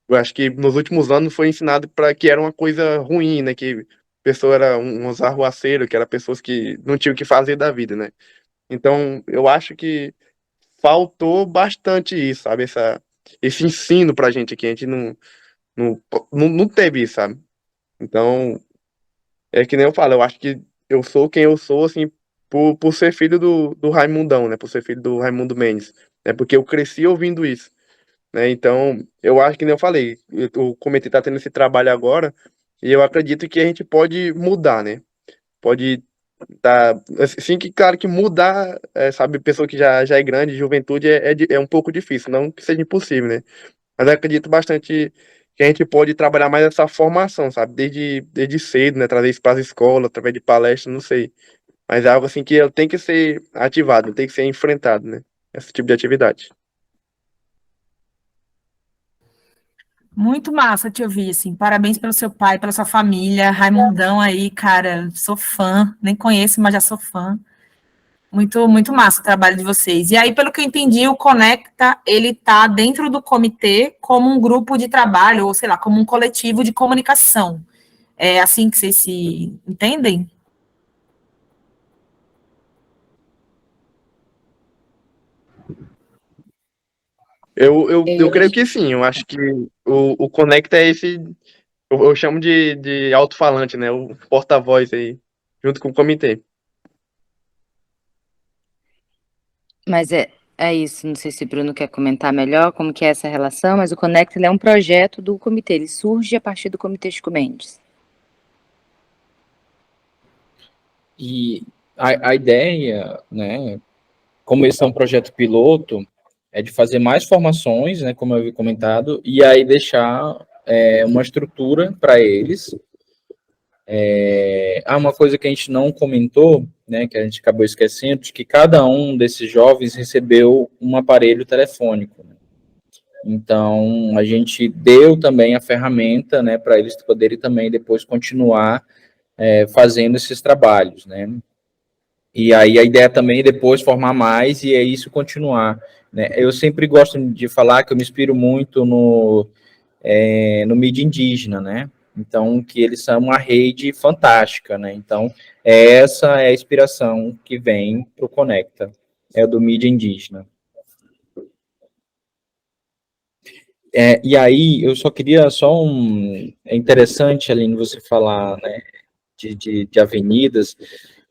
eu acho que nos últimos anos foi ensinado para que era uma coisa ruim, né? Que a pessoa era uns arruaceiros, que era pessoas que não tinham o que fazer da vida, né? Então, eu acho que faltou bastante isso, sabe? Esse ensino pra gente aqui. A gente não teve isso, sabe? Então, é que nem eu falo, eu acho que eu sou quem eu sou, assim, por ser filho do Raimundão, né? Por ser filho do Raimundo Mendes. É porque eu cresci ouvindo isso, né? Então, eu acho que nem eu falei, o comitê tá tendo esse trabalho agora, e eu acredito que a gente pode mudar, né? Pode tá, assim, que claro que mudar, sabe, pessoa que já é grande, juventude, é um pouco difícil, não que seja impossível, né? Mas eu acredito bastante que a gente pode trabalhar mais essa formação, sabe? Desde cedo, né? Trazer isso para as escolas, através de palestras, não sei. Mas é algo assim que tem que ser ativado, tem que ser enfrentado, né? Esse tipo de atividade. Muito massa te ouvir, assim. Parabéns pelo seu pai, pela sua família. Raimundão aí, cara, sou fã. Nem conheço, mas já sou fã. Muito, muito massa o trabalho de vocês. E aí, pelo que eu entendi, o Conecta, ele tá dentro do comitê como um grupo de trabalho, ou sei lá, como um coletivo de comunicação. É assim que vocês se entendem? Eu creio que sim, eu acho que o Conecta é esse, eu chamo de alto-falante, né? O porta-voz aí, junto com o comitê. Mas é isso, não sei se o Bruno quer comentar melhor como que é essa relação, mas o Conecta ele é um projeto do comitê, ele surge a partir do Comitê Chico Mendes. E a ideia, né, como esse é um projeto piloto, é de fazer mais formações, né, como eu havia comentado, e aí deixar uma estrutura para eles. Uma coisa que a gente não comentou, né, que a gente acabou esquecendo, de que cada um desses jovens recebeu um aparelho telefônico. Então, a gente deu também a ferramenta, né, para eles poderem também depois continuar fazendo esses trabalhos, né. E aí a ideia também é depois formar mais e é isso continuar, né. Eu sempre gosto de falar que eu me inspiro muito no mídia indígena, né. Então, que eles são uma rede fantástica, né. Então, essa é a inspiração que vem para o Conecta, é do mídia indígena. E aí, eu só queria é interessante, Aline, você falar, né, de avenidas,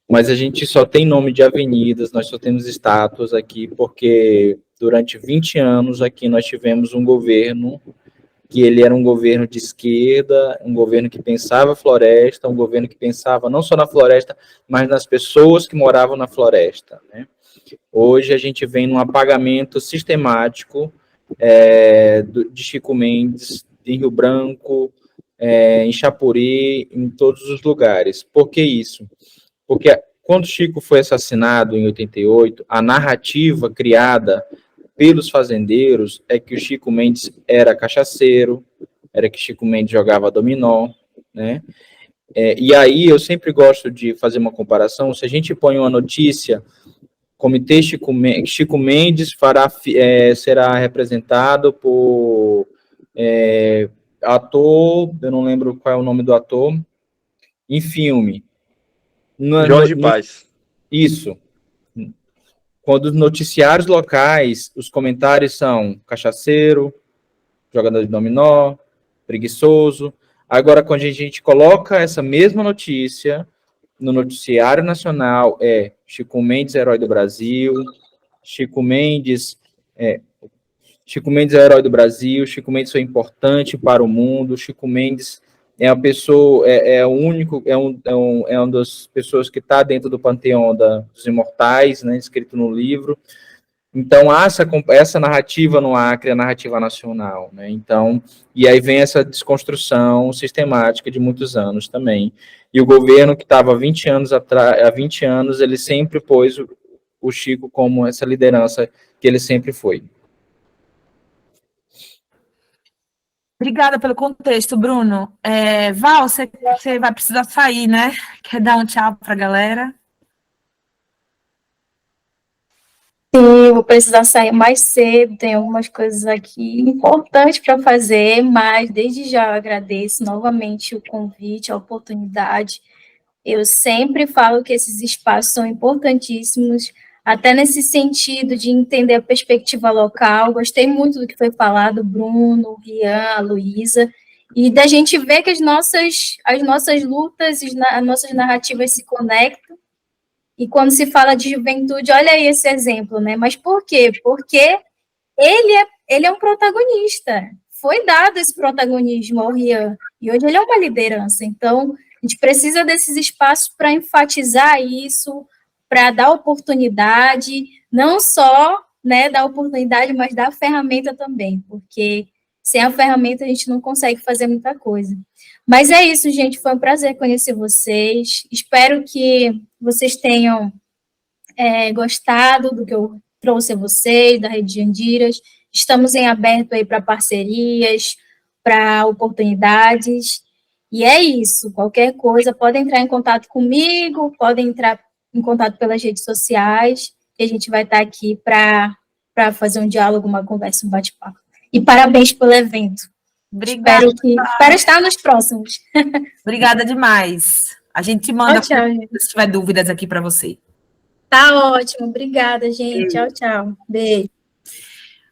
mas a gente só tem nome de avenidas, nós só temos estátuas aqui, porque durante 20 anos aqui nós tivemos um governo que ele era um governo de esquerda, um governo que pensava floresta, um governo que pensava não só na floresta, mas nas pessoas que moravam na floresta, né? Hoje a gente vem num apagamento sistemático de Chico Mendes, em Rio Branco, em Chapuri, em todos os lugares. Por que isso? Porque quando Chico foi assassinado em 88, a narrativa criada pelos fazendeiros é que o Chico Mendes era cachaceiro, era que Chico Mendes jogava dominó, né? E aí eu sempre gosto de fazer uma comparação. Se a gente põe uma notícia, Comitê Chico Mendes será representado por ator, eu não lembro qual é o nome do ator, em filme. Jorge Paz. Isso. Quando os noticiários locais, os comentários são cachaceiro, jogador de dominó, preguiçoso. Agora, quando a gente coloca essa mesma notícia no noticiário nacional, é Chico Mendes, herói do Brasil, Chico Mendes é o herói do Brasil, Chico Mendes foi importante para o mundo, Chico Mendes é a pessoa, é o único, é uma das pessoas que está dentro do panteão dos imortais, né, escrito no livro. Então, há essa narrativa no Acre, a narrativa nacional, né? Então, e aí vem essa desconstrução sistemática de muitos anos também. E o governo que estava há 20 anos atrás, há 20 anos, ele sempre pôs o Chico como essa liderança que ele sempre foi. Obrigada pelo contexto, Bruno. Val, você vai precisar sair, né? Quer dar um tchau para a galera? Sim, vou precisar sair mais cedo, tem algumas coisas aqui importantes para fazer, mas desde já eu agradeço novamente o convite, a oportunidade. Eu sempre falo que esses espaços são importantíssimos, até nesse sentido de entender a perspectiva local. Gostei muito do que foi falado, Bruno, Rian, a Luísa, e da gente ver que as nossas lutas, as nossas narrativas se conectam. E quando se fala de juventude, olha aí esse exemplo, né? Mas por quê? Porque ele é um protagonista. Foi dado esse protagonismo ao Rian, e hoje ele é uma liderança. Então, a gente precisa desses espaços para enfatizar isso, para dar oportunidade, não só, né, dar oportunidade, mas dar a ferramenta também, porque sem a ferramenta a gente não consegue fazer muita coisa. Mas é isso, gente, foi um prazer conhecer vocês, espero que vocês tenham gostado do que eu trouxe a vocês, da Rede Jandiras. Estamos em aberto aí para parcerias, para oportunidades, e é isso, qualquer coisa, podem entrar em contato comigo, podem entrar em contato pelas redes sociais, que a gente vai estar aqui para fazer um diálogo, uma conversa, um bate-papo. E parabéns pelo evento. Obrigada. Espero estar nos próximos. Obrigada demais. A gente manda Tchau, se tiver dúvidas aqui para você. Tá ótimo, obrigada, gente. Tchau, tchau. Beijo.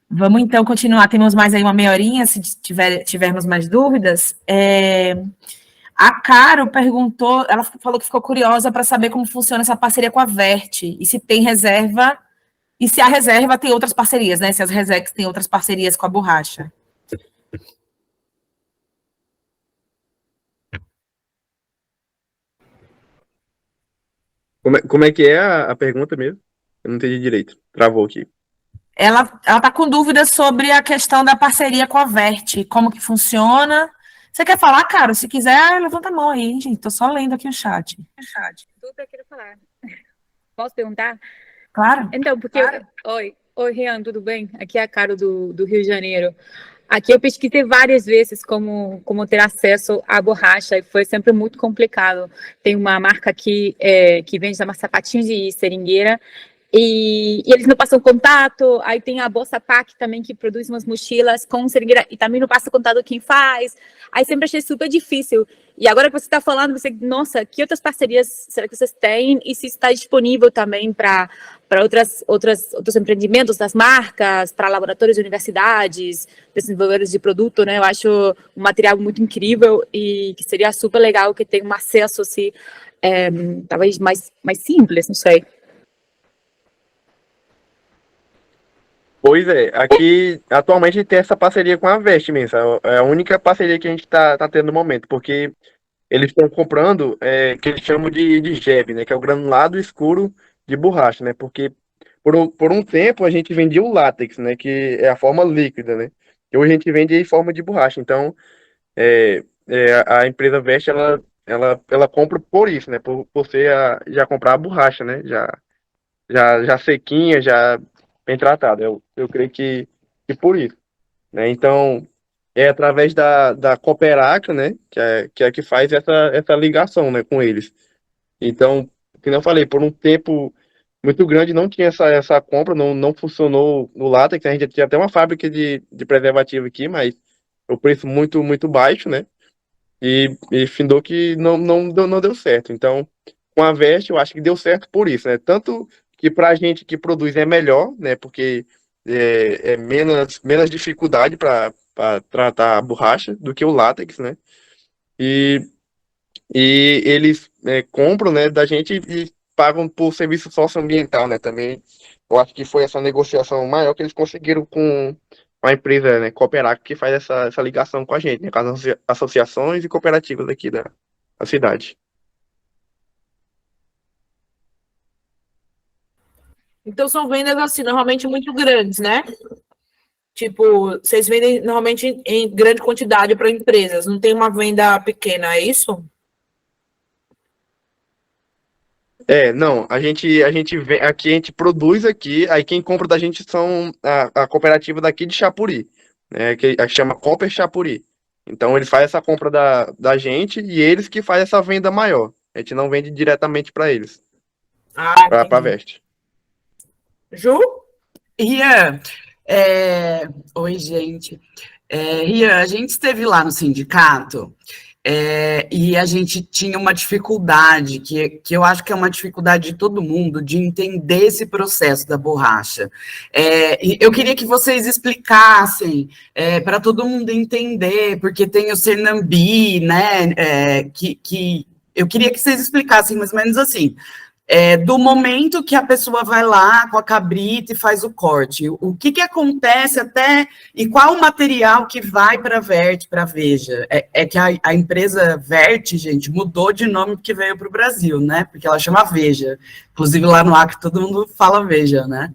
Vamos então continuar, temos mais aí uma meia horinha, se tivermos mais dúvidas. A Caro perguntou, ela falou que ficou curiosa para saber como funciona essa parceria com a Vert, e se tem reserva, e se a reserva tem outras parcerias, né? Se as Resex têm outras parcerias com a borracha. Como é que é a pergunta mesmo? Eu não entendi direito. Travou aqui. Ela está com dúvidas sobre a questão da parceria com a Vert, como que funciona. Você quer falar, Caro? Se quiser, levanta a mão aí, gente. Estou só lendo aqui o chat. Tudo eu quero falar. Posso perguntar? Claro. Então, porque... Claro. Oi, Rian, tudo bem? Aqui é a Caro do Rio de Janeiro. Aqui eu pesquisei várias vezes como ter acesso à borracha e foi sempre muito complicado. Tem uma marca aqui que vende sapatinhos de seringueira e eles não passam contato. Aí tem a Bolsa Pac também que produz umas mochilas com seringueira e também não passa contato quem faz. Aí sempre achei super difícil. E agora que você está falando, nossa, que outras parcerias será que vocês têm? E se está disponível também para outros empreendimentos das marcas, para laboratórios e universidades, desenvolvedores de produto, né? Eu acho um material muito incrível e que seria super legal que tenha um acesso, assim, talvez mais simples, não sei. Pois é, aqui atualmente a gente tem essa parceria com a Vest mesmo, é a única parceria que a gente tá tendo no momento, porque eles estão comprando que eles chamam de GEB, né, que é o granulado escuro de borracha, né, porque por um tempo a gente vendia o látex, né, que é a forma líquida, né, e hoje a gente vende em forma de borracha, então a empresa Vest, ela compra por isso, né, por você já comprar a borracha, né, já sequinha, já bem tratado. Eu creio que por isso, né? Então, é através da Cooperaca, né? Que é a que faz essa ligação, né, com eles. Então, como eu falei, por um tempo muito grande não tinha essa compra, não funcionou no látex. A gente tinha até uma fábrica de preservativo aqui, mas o preço muito, muito baixo, né? E findou que não deu certo. Então, com a Veste, eu acho que deu certo por isso, né? Tanto que para a gente que produz é melhor, né? Porque é menos dificuldade para tratar a borracha do que o látex, né? E, e eles compram, né, da gente e pagam por serviço socioambiental, né? Também, eu acho que foi essa negociação maior que eles conseguiram com a empresa, né, Cooperac, que faz essa ligação com a gente, né, com as associações e cooperativas aqui da cidade. Então são vendas, assim, normalmente muito grandes, né? Tipo, vocês vendem normalmente em grande quantidade para empresas, não tem uma venda pequena, é isso? Não, aqui a gente produz aqui, aí quem compra da gente são a cooperativa daqui de Chapuri, né, que chama Cooper Chapuri. Então ele faz essa compra da gente e eles que fazem essa venda maior. A gente não vende diretamente para eles, para a Entendi. Veste. Ju? Rian, oi, gente. Rian, a gente esteve lá no sindicato e a gente tinha uma dificuldade, que eu acho que é uma dificuldade de todo mundo, de entender esse processo da borracha. E eu queria que vocês explicassem para todo mundo entender, porque tem o Cernambi, né? Que eu queria que vocês explicassem mais ou menos assim. Do momento que a pessoa vai lá com a cabrita e faz o corte, o que acontece até, e qual o material que vai para a Verte, para a Veja? Que a empresa Verte, gente, mudou de nome porque veio para o Brasil, né? Porque ela chama Veja. Inclusive lá no Acre todo mundo fala Veja, né?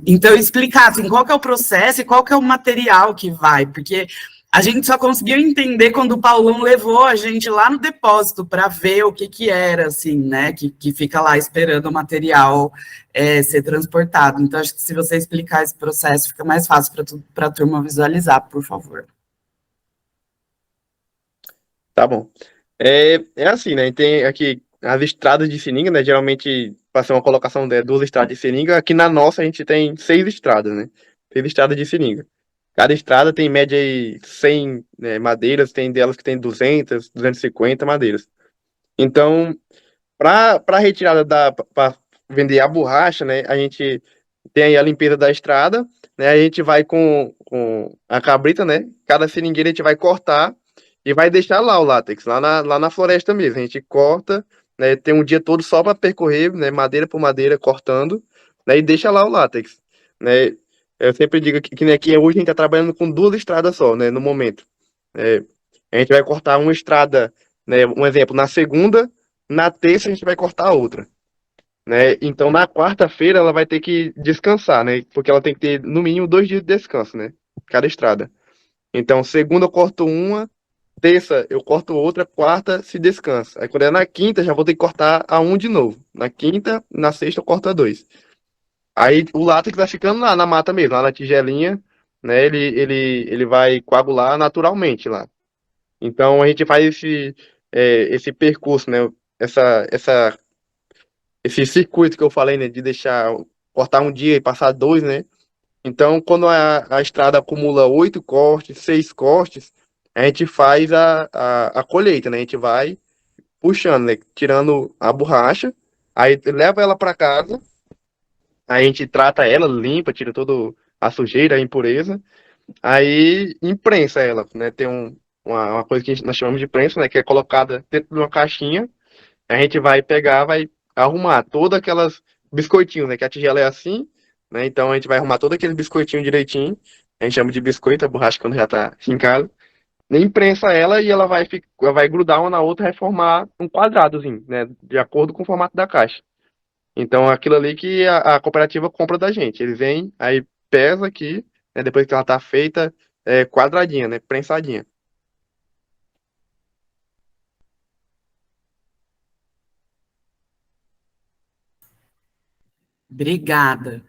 Então, explicar assim, qual que é o processo e qual que é o material que vai, porque a gente só conseguiu entender quando o Paulão levou a gente lá no depósito para ver o que era, assim, né, que fica lá esperando o material ser transportado. Então, acho que se você explicar esse processo, fica mais fácil para a turma visualizar, por favor. Tá bom. É assim, né? Tem aqui as estradas de seringa, né? Geralmente, para ser uma colocação de 2 estradas de seringa, aqui na nossa a gente tem 6 estradas, né? 6 estradas de seringa. Cada estrada tem em média aí 100, né, madeiras, tem delas que tem 200, 250 madeiras. Então, para retirada para vender a borracha, né? A gente tem aí a limpeza da estrada, né? A gente vai com a cabrita, né? Cada seringueira a gente vai cortar e vai deixar lá o látex, lá na floresta mesmo. A gente corta, né? Tem um dia todo só para percorrer, né? Madeira por madeira, cortando, né? E deixa lá o látex, né? Eu sempre digo que né, aqui hoje a gente está trabalhando com 2 estradas só, né? No momento. A gente vai cortar uma estrada, né? Um exemplo, na segunda, na terça a gente vai cortar a outra, né? Então na quarta-feira ela vai ter que descansar, né? Porque ela tem que ter no mínimo 2 dias de descanso, né? Cada estrada. Então segunda eu corto uma, terça eu corto outra, quarta se descansa. Aí quando é na quinta já vou ter que cortar a um de novo. Na quinta, na sexta eu corto a 2. Aí o látex vai ficando lá na mata mesmo, lá na tigelinha, né? Ele vai coagular naturalmente lá. Então a gente faz esse percurso, né? Esse circuito que eu falei, né? De cortar um dia e passar 2, né? Então, quando a estrada acumula 8 cortes, 6 cortes, a gente faz a colheita, né? A gente vai puxando, né? Tirando a borracha, aí leva ela para casa, aí a gente trata ela, limpa, tira toda a sujeira, a impureza, aí imprensa ela, né? Tem uma coisa que nós chamamos de prensa, né? Que é colocada dentro de uma caixinha, a gente vai pegar, vai arrumar todas aquelas biscoitinhos, né? Que a tigela é assim, né? Então a gente vai arrumar todo aquele biscoitinho direitinho. A gente chama de biscoito, a borracha quando já tá fincada. Imprensa ela e ela vai grudar uma na outra e vai formar um quadradozinho, né? De acordo com o formato da caixa. Então aquilo ali que a cooperativa compra da gente. Eles vêm, aí pesa aqui, né? Depois que ela tá feita, quadradinha, né? Prensadinha. Obrigada.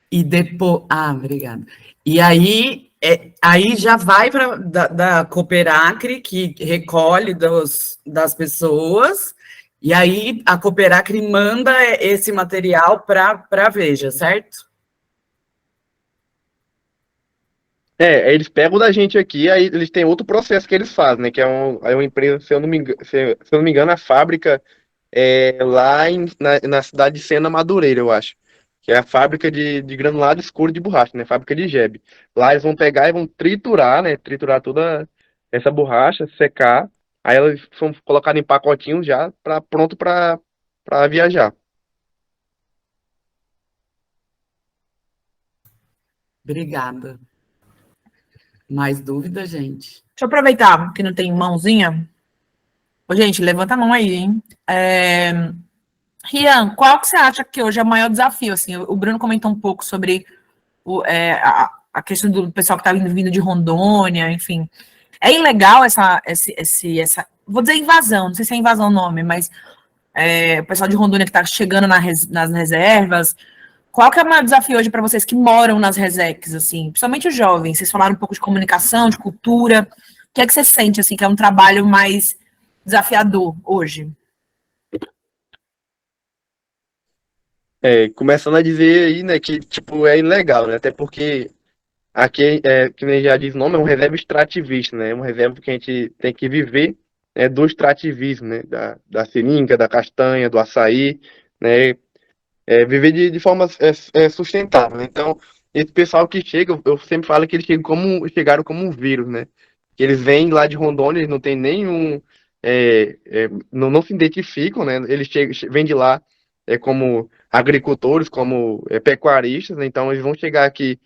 E depois. Obrigada. E aí já vai para da Cooperacre, que recolhe das pessoas, e aí a Cooperacre manda esse material para a Veja, certo? Eles pegam da gente aqui, aí eles têm outro processo que eles fazem, né? Que é uma empresa, se eu não me engano, se eu não me engano, a fábrica lá na cidade de Sena Madureira, eu acho. Que é a fábrica de granulado escuro de borracha, né? Fábrica de Jebe. Lá eles vão pegar e vão triturar, né? Triturar toda essa borracha, secar. Aí elas são colocadas em pacotinhos já, pronto para viajar. Obrigada. Mais dúvida, gente? Deixa eu aproveitar que não tem mãozinha. Ô, gente, levanta a mão aí, hein? Rian, qual que você acha que hoje é o maior desafio? Assim, o Bruno comentou um pouco sobre a questão do pessoal que está vindo de Rondônia, enfim. É ilegal essa, vou dizer invasão, não sei se é invasão o nome, mas o pessoal de Rondônia que está chegando nas reservas. Qual que é o maior desafio hoje para vocês que moram nas resecs, assim, principalmente os jovens? Vocês falaram um pouco de comunicação, de cultura. O que é que você sente, assim, que é um trabalho mais desafiador hoje? Começando a dizer aí, né, que, tipo, é ilegal, né? Até porque aqui, que nem já diz o nome, é um reserva extrativista, né? É uma reserva que a gente tem que viver, né, do extrativismo, né? Da seringa, da castanha, do açaí, né? Viver de forma sustentável, né? Então, esse pessoal que chega, eu sempre falo que eles chegaram como um vírus, né? Que eles vêm lá de Rondônia, eles não tem nenhum... não se identificam, né? Eles vêm de lá como agricultores, como pecuaristas, né? Então eles vão chegar aqui,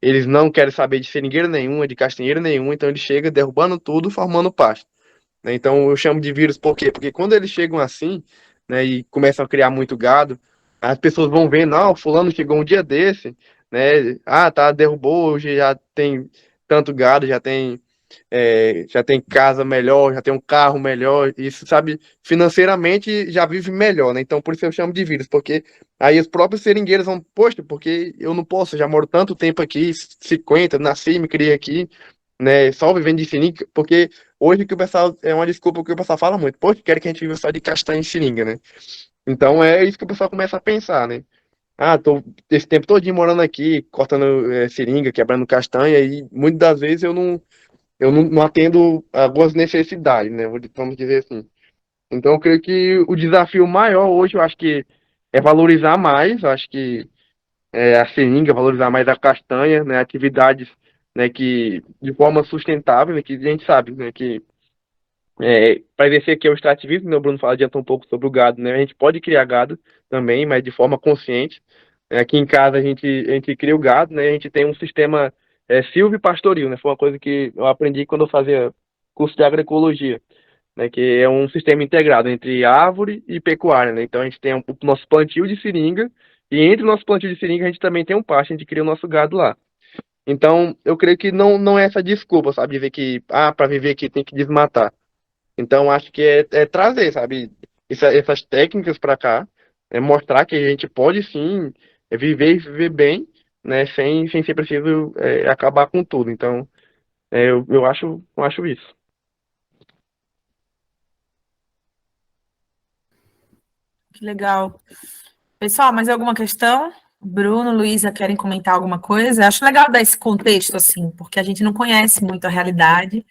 eles não querem saber de seringueira nenhuma, de castanheira nenhuma, então eles chegam derrubando tudo, formando pasto, né? Então eu chamo de vírus por quê? Porque quando eles chegam assim, né, e começam a criar muito gado, as pessoas vão ver, não, fulano chegou um dia desse, né? Tá, derrubou, hoje já tem tanto gado, já tem casa melhor, já tem um carro melhor, isso, sabe, financeiramente já vive melhor, né? Então, por isso eu chamo de vírus, porque aí os próprios seringueiros vão, poxa, porque eu não posso, já moro tanto tempo aqui, 50, nasci, me criei aqui, né, só vivendo de seringa, porque hoje que o pessoal, é uma desculpa que o pessoal fala muito, poxa, quero que a gente viva só de castanha e seringa, né? Então é isso que o pessoal começa a pensar, né? Tô esse tempo todinho morando aqui, cortando seringa, quebrando castanha, e muitas das vezes eu não atendo algumas necessidades, né? Vamos dizer assim. Então, eu creio que o desafio maior hoje, eu acho que é valorizar mais, eu acho que a seringa, valorizar mais a castanha, né? Atividades, né, que de forma sustentável, né, que a gente sabe, né, que para exercer aqui o extrativismo, né, o Bruno adiantou um pouco sobre o gado, né? A gente pode criar gado também, mas de forma consciente. Aqui em casa a gente cria o gado, né? A gente tem um sistema silvopastoril, né? Foi uma coisa que eu aprendi quando eu fazia curso de agroecologia, né? Que é um sistema integrado entre árvore e pecuária, né? Então a gente tem o nosso plantio de seringa e entre o nosso plantio de seringa a gente também tem um pasto, a gente cria o nosso gado lá. Então eu creio que não é essa desculpa, sabe? Dizer que para viver aqui tem que desmatar. Então, acho que é trazer, sabe, essas técnicas para cá, mostrar que a gente pode sim viver e viver bem, né, sem ser preciso acabar com tudo. Então, eu acho isso. Que legal. Pessoal, mais alguma questão? Bruno, Luísa, querem comentar alguma coisa? Acho legal dar esse contexto, assim, porque a gente não conhece muito a realidade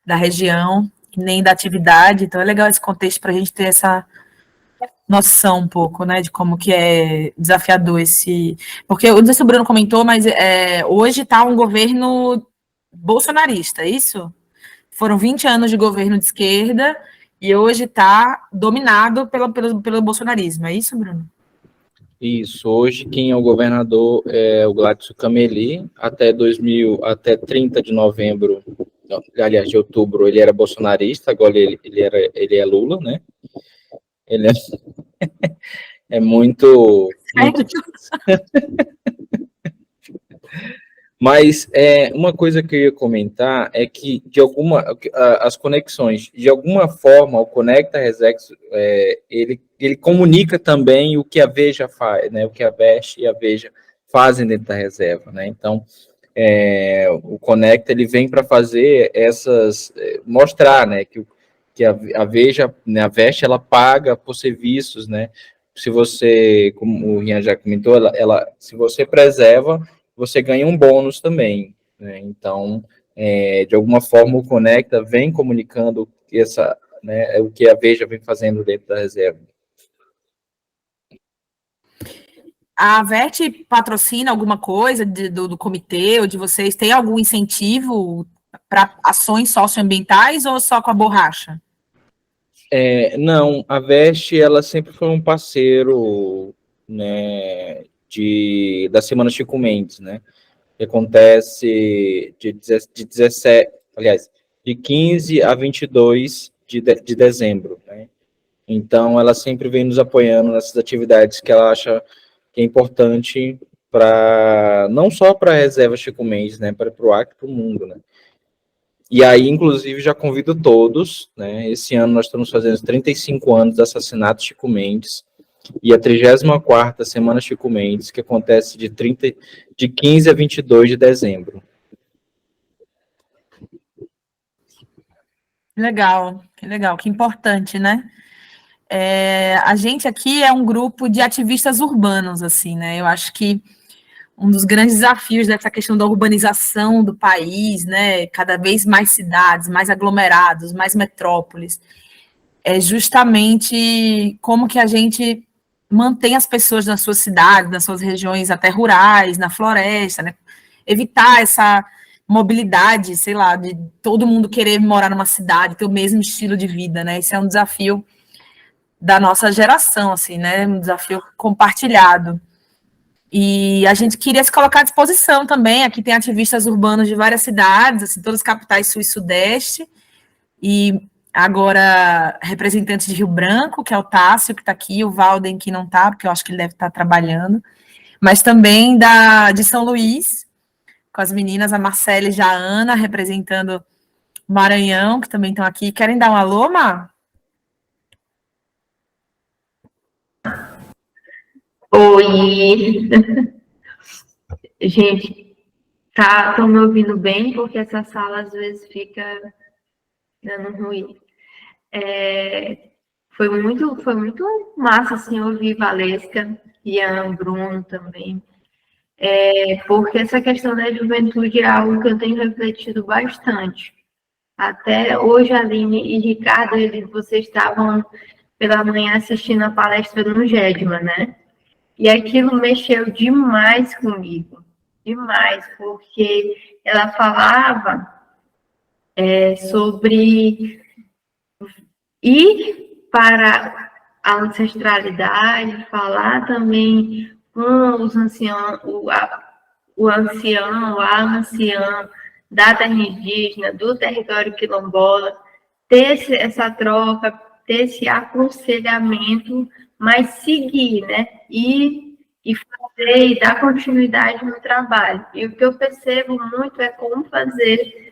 da região, nem da atividade, então é legal esse contexto para a gente ter essa noção um pouco, né, de como que é desafiador esse... Porque, eu não sei se o Bruno comentou, mas hoje está um governo bolsonarista, é isso? Foram 20 anos de governo de esquerda e hoje está dominado pelo bolsonarismo, é isso, Bruno? Isso, hoje quem é o governador é o Gladson Cameli, até 30 de novembro, não, aliás, de outubro, ele era bolsonarista, agora ele é Lula, né? Ele é muito... Mas uma coisa que eu ia comentar é que as conexões, de alguma forma, o Conecta Resex, ele comunica também o que a Veja faz, né? O que a Veste e a Veja fazem dentro da reserva, né? Então, o Conecta ele vem para fazer mostrar, né? Que a Veja, né, a Veste, ela paga por serviços, né? Se você, como o Rian já comentou, se você preserva, você ganha um bônus também. né? Então, de alguma forma, o Conecta vem comunicando o que a Veja vem fazendo dentro da reserva. A VET patrocina alguma coisa do comitê ou de vocês? Tem algum incentivo para ações socioambientais ou só com a borracha? Não, a VEST, ela sempre foi um parceiro, né, da Semana Chico Mendes, né, que acontece de 15 a 22 de dezembro, né. Então, ela sempre vem nos apoiando nessas atividades que ela acha que é importante não só para a reserva Chico Mendes, né, para o Acre, para o mundo, né. E aí, inclusive, já convido todos, né, esse ano nós estamos fazendo 35 anos do assassinato de Chico Mendes, e a 34ª Semana Chico Mendes, que acontece de 15 a 22 de dezembro. Legal, que importante, né? A gente aqui é um grupo de ativistas urbanos, assim, né? Eu acho que um dos grandes desafios dessa questão da urbanização do país, né? Cada vez mais cidades, mais aglomerados, mais metrópoles, é justamente como que a gente mantém as pessoas nas suas cidades, nas suas regiões até rurais, na floresta, né? Evitar essa mobilidade, sei lá, de todo mundo querer morar numa cidade, ter o mesmo estilo de vida, né? Esse é um desafio da nossa geração, assim, né? Um desafio compartilhado. E a gente queria se colocar à disposição também. Aqui tem ativistas urbanos de várias cidades, assim, todas as capitais sul e sudeste, e agora representantes de Rio Branco, que é o Tássio, que está aqui, o Valden, que não está, porque eu acho que ele deve estar trabalhando, mas também de São Luís, com as meninas, a Marcela e a Ana, representando o Maranhão, que também estão aqui. Querem dar um alô, Mar? Oi! Gente, estão me ouvindo bem? Porque essa sala às vezes fica dando ruim. Foi muito massa, assim, ouvir Valesca e a Bruno também. Porque essa questão da juventude é algo que eu tenho refletido bastante. Até hoje, Aline e Ricardo, vocês estavam pela manhã assistindo a palestra no GEDMA, né? E aquilo mexeu demais comigo, demais, porque ela falava sobre ir para a ancestralidade, falar também com os anciãos, o ancião, a anciã da terra indígena, do território quilombola, ter essa troca, ter esse aconselhamento, mas seguir, né? E fazer e dar continuidade no trabalho. E o que eu percebo muito é como fazer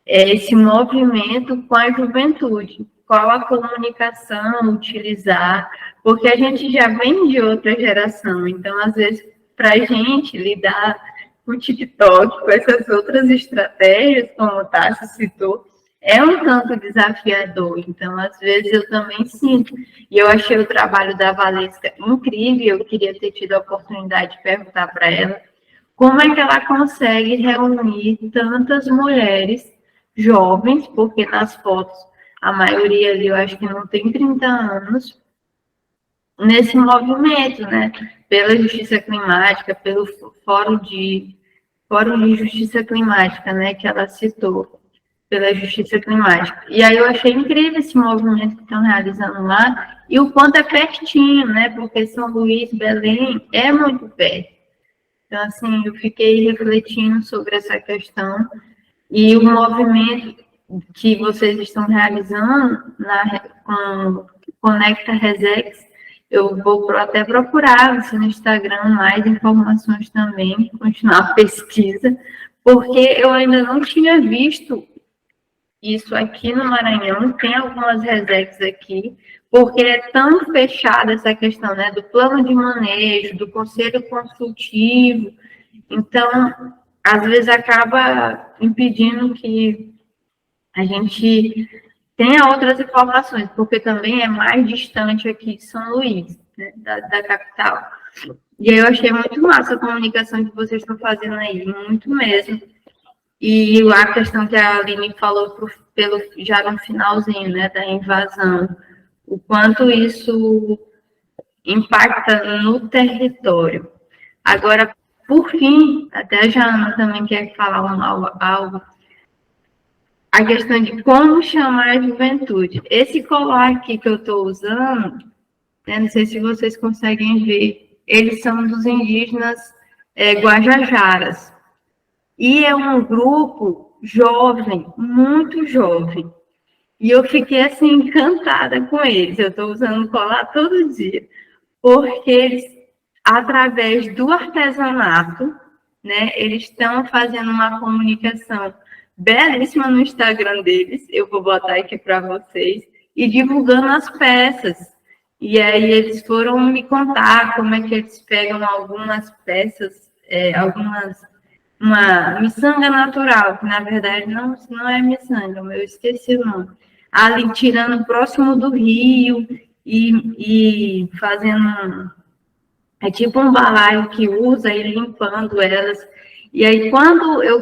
esse movimento com a juventude, qual a comunicação utilizar, porque a gente já vem de outra geração, então, às vezes, para a gente lidar com o TikTok, com essas outras estratégias, como o Tássio citou, é um tanto desafiador, então, às vezes, eu também sinto. E eu achei o trabalho da Valesca incrível, eu queria ter tido a oportunidade de perguntar para ela como é que ela consegue reunir tantas mulheres jovens, porque nas fotos, a maioria ali, eu acho que não tem 30 anos, nesse movimento, né? Pela justiça climática, pelo Fórum de Justiça Climática, né? Que ela citou, pela justiça climática. E aí eu achei incrível esse movimento que estão realizando lá, e o quanto é pertinho, né? Porque São Luís, Belém, é muito perto. Então, assim, eu fiquei refletindo sobre essa questão, e o movimento que vocês estão realizando com Conecta Resex, eu vou até procurar no Instagram mais informações também, continuar a pesquisa, porque eu ainda não tinha visto isso aqui no Maranhão. Tem algumas Resex aqui, porque é tão fechada essa questão, né, do plano de manejo, do conselho consultivo, então, às vezes acaba impedindo que a gente tenha outras informações, porque também é mais distante aqui de São Luís, né, da capital. E aí eu achei muito massa a comunicação que vocês estão fazendo aí, muito mesmo. E a questão que a Aline falou já no finalzinho, né, da invasão, o quanto isso impacta no território. Agora, por fim, até a Jana também quer falar algo, a questão de como chamar a juventude. Esse colar aqui que eu estou usando, né, não sei se vocês conseguem ver, eles são dos indígenas Guajajaras. E é um grupo jovem, muito jovem. E eu fiquei, assim, encantada com eles. Eu estou usando colar todo dia. Porque eles, através do artesanato, né, eles estão fazendo uma comunicação belíssima no Instagram deles. Eu vou botar aqui para vocês. E divulgando as peças. E aí eles foram me contar como é que eles pegam algumas peças, uma miçanga natural, que na verdade não é miçanga, eu esqueci o nome. Ali tirando próximo do rio e fazendo é tipo um balaio que usa e limpando elas. E aí quando eu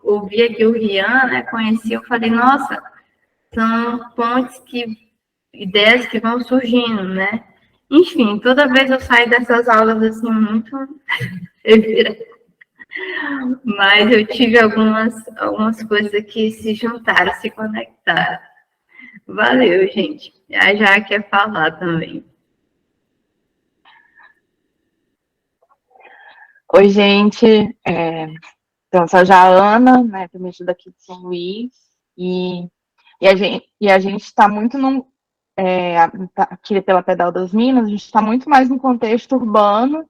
ouvi aqui o Rian, né, conheci, eu falei, nossa, são ideias que vão surgindo, né? Enfim, toda vez eu saio dessas aulas assim muito mas eu tive algumas coisas que se juntaram, se conectaram. Valeu, gente. Já quer falar também. Oi, gente. Então, eu sou a Ana, né, também daqui de São Luís, e a gente está muito aqui pela Pedal das Minas, a gente está muito mais no contexto urbano,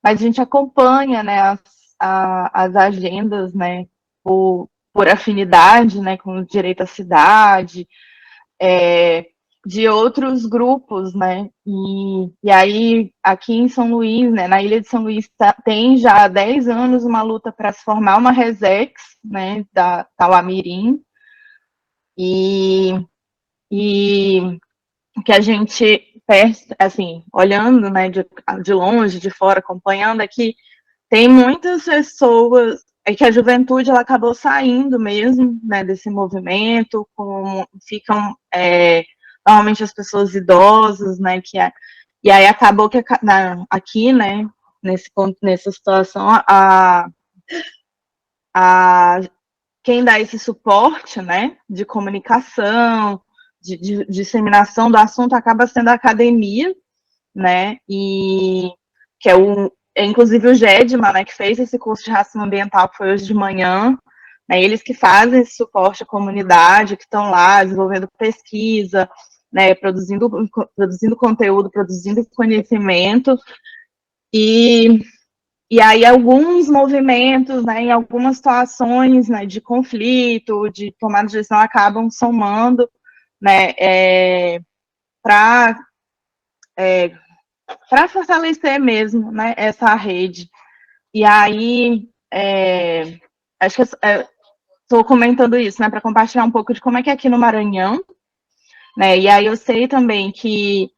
mas a gente acompanha, né, as agendas, né, por afinidade, né, com o direito à cidade, de outros grupos, né, e aí, aqui em São Luís, né, na Ilha de São Luís, tem já há 10 anos uma luta para se formar uma Resex, né, da Tauamirim, e que a gente, assim, olhando, né, de longe, de fora, acompanhando aqui, tem muitas pessoas, que a juventude ela acabou saindo mesmo, né, desse movimento, ficam normalmente as pessoas idosas, né, e aí acabou que aqui, né, nessa situação, quem dá esse suporte, né, de comunicação, de disseminação do assunto acaba sendo a academia, né, e que é inclusive o GEDMA, né, que fez esse curso de racismo ambiental, que foi hoje de manhã, né, eles que fazem esse suporte à comunidade, que estão lá desenvolvendo pesquisa, né, produzindo conteúdo, produzindo conhecimento, e aí alguns movimentos, né, em algumas situações, né, de conflito, de tomada de decisão, acabam somando, né, para fortalecer mesmo, né, essa rede. E aí, acho que estou comentando isso, né, para compartilhar um pouco de como é que é aqui no Maranhão, né, e aí eu sei também que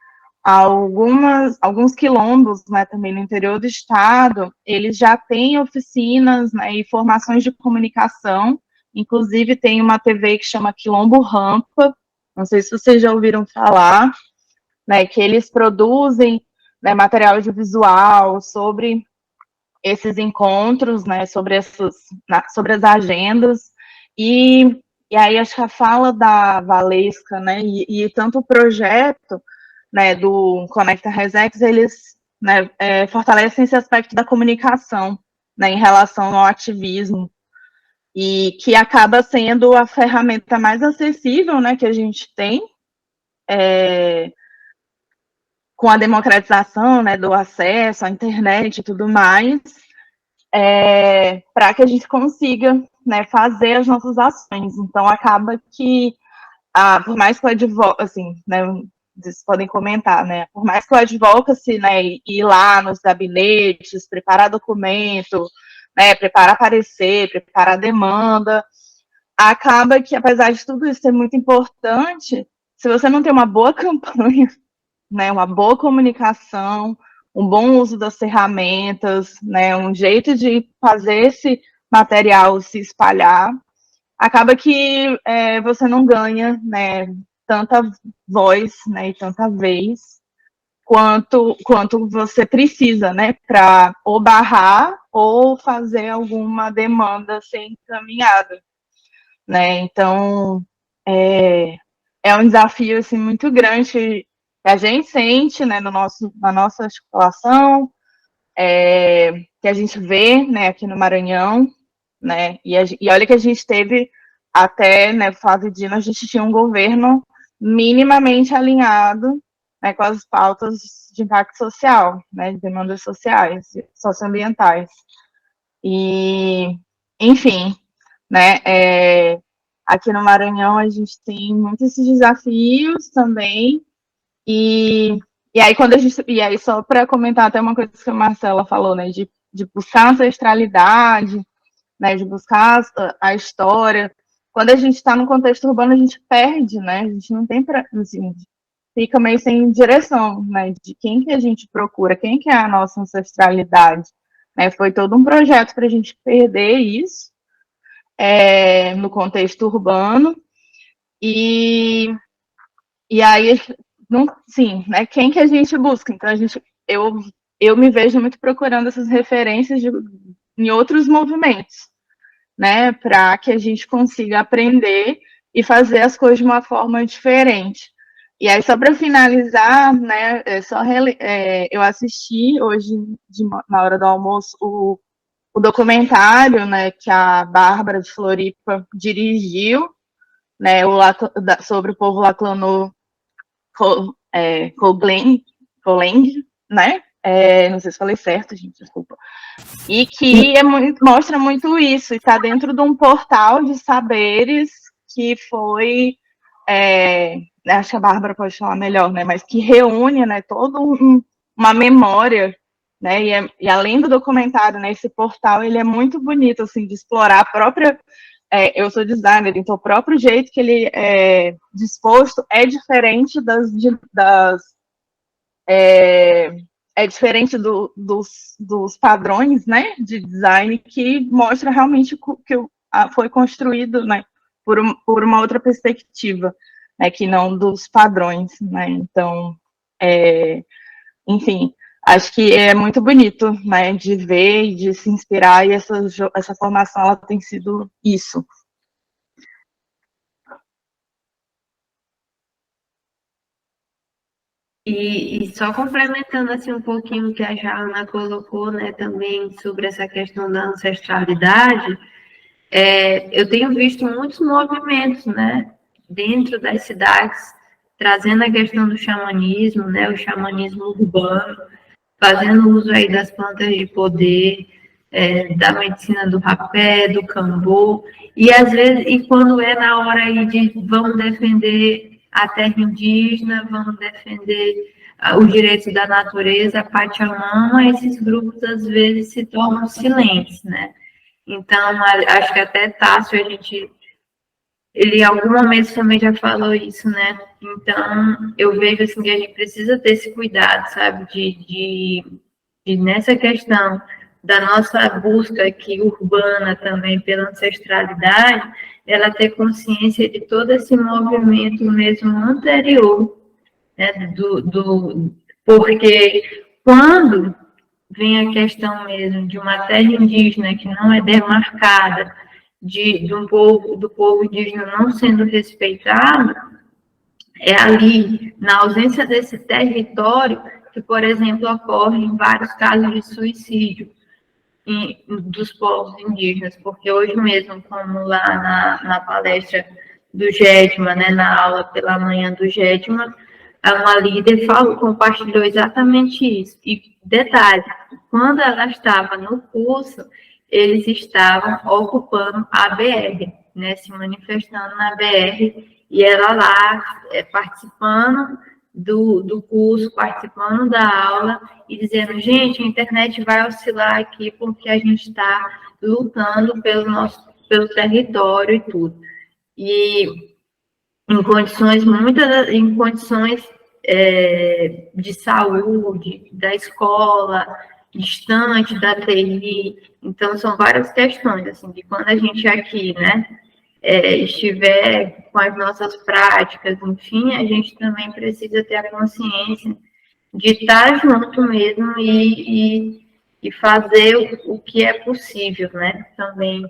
alguns quilombos, né, também no interior do estado, eles já têm oficinas, né, e formações de comunicação, inclusive tem uma TV que chama Quilombo Rampa, não sei se vocês já ouviram falar, né, que eles produzem, né, material audiovisual sobre esses encontros, né, sobre as agendas, e aí acho que a fala da Valesca, né, e tanto o projeto, né, do Conecta Resex, eles, né, fortalecem esse aspecto da comunicação, né, em relação ao ativismo, e que acaba sendo a ferramenta mais acessível, né, que a gente tem, com a democratização, né, do acesso à internet e tudo mais, para que a gente consiga, né, fazer as nossas ações. Então, acaba que, por mais que o advocacy, assim, né, vocês podem comentar, né, por mais que o advocacy, né, ir lá nos gabinetes, preparar documento, né, preparar parecer, preparar demanda, acaba que, apesar de tudo isso ser muito importante, se você não tem uma boa campanha, né, uma boa comunicação, um bom uso das ferramentas, né, um jeito de fazer esse material se espalhar, acaba que você não ganha, né, tanta voz, né, e tanta vez quanto você precisa, né, para ou barrar ou fazer alguma demanda ser encaminhada, né? Então é um desafio assim muito grande que a gente sente, né, na nossa articulação, que a gente vê, né, aqui no Maranhão, né? E olha que a gente teve até, né, Flávio Dino, a gente tinha um governo minimamente alinhado, né, com as pautas de impacto social, né, de demandas sociais, socioambientais. E, enfim, né, aqui no Maranhão a gente tem muitos esses desafios também, e aí só para comentar até uma coisa que a Marcela falou, né, de buscar ancestralidade, né, de buscar a história. Quando a gente está no contexto urbano, a gente perde, né, a gente não tem assim, fica meio sem direção, né, de quem que a gente procura, quem que é a nossa ancestralidade, né, foi todo um projeto para a gente perder isso no contexto urbano, e aí, não, sim, né, quem que a gente busca? Então, eu me vejo muito procurando essas referências em outros movimentos, né, para que a gente consiga aprender e fazer as coisas de uma forma diferente. E aí, só para finalizar, né, eu assisti hoje, na hora do almoço, o documentário, né, que a Bárbara de Floripa dirigiu, né, sobre o povo Laclanô Coleng, né, não sei se falei certo, gente, desculpa. E que mostra muito isso, e está dentro de um portal de saberes que foi, acho que a Bárbara pode falar melhor, né, mas que reúne, né, toda uma memória, né, e além do documentário, né, esse portal, ele é muito bonito, assim, de explorar a própria, eu sou designer, então o próprio jeito que ele é disposto é diferente é diferente dos padrões, né, de design, que mostra realmente que foi construído, né, por uma outra perspectiva, né, que não dos padrões, né, então, enfim, acho que é muito bonito, né, de ver e de se inspirar, e essa formação, ela tem sido isso. E só complementando assim um pouquinho o que a Jana colocou, né, também sobre essa questão da ancestralidade, eu tenho visto muitos movimentos, né, dentro das cidades, trazendo a questão do xamanismo, né, o xamanismo urbano, fazendo uso aí das plantas de poder, da medicina do rapé, do cambô, e às vezes, e quando é na hora aí de vamos defender a terra indígena, vamos defender os direitos da natureza, a Pachamama, esses grupos às vezes se tornam silentes, né? Então, acho que até Tássio, ele em algum momento também já falou isso, né? Então, eu vejo assim que a gente precisa ter esse cuidado, sabe, de nessa questão da nossa busca aqui urbana também pela ancestralidade, ela ter consciência de todo esse movimento mesmo anterior, né, porque quando vem a questão mesmo de uma terra indígena que não é demarcada, do povo indígena não sendo respeitado, é ali, na ausência desse território, que, por exemplo, ocorrem vários casos de suicídio dos povos indígenas, porque hoje mesmo, como lá na palestra do Gedma, né, na aula pela manhã do Gedma, uma líder compartilhou exatamente isso. E detalhe, quando ela estava no curso, eles estavam ocupando a BR, né, se manifestando na BR, e ela lá participando do curso, participando da aula e dizendo, gente, a internet vai oscilar aqui porque a gente está lutando pelo território e tudo. E em condições de saúde, da escola, distante da TI. Então, são várias questões, assim, de quando a gente aqui, né, estiver com as nossas práticas, enfim, a gente também precisa ter a consciência de estar junto mesmo e fazer o que é possível, né, também,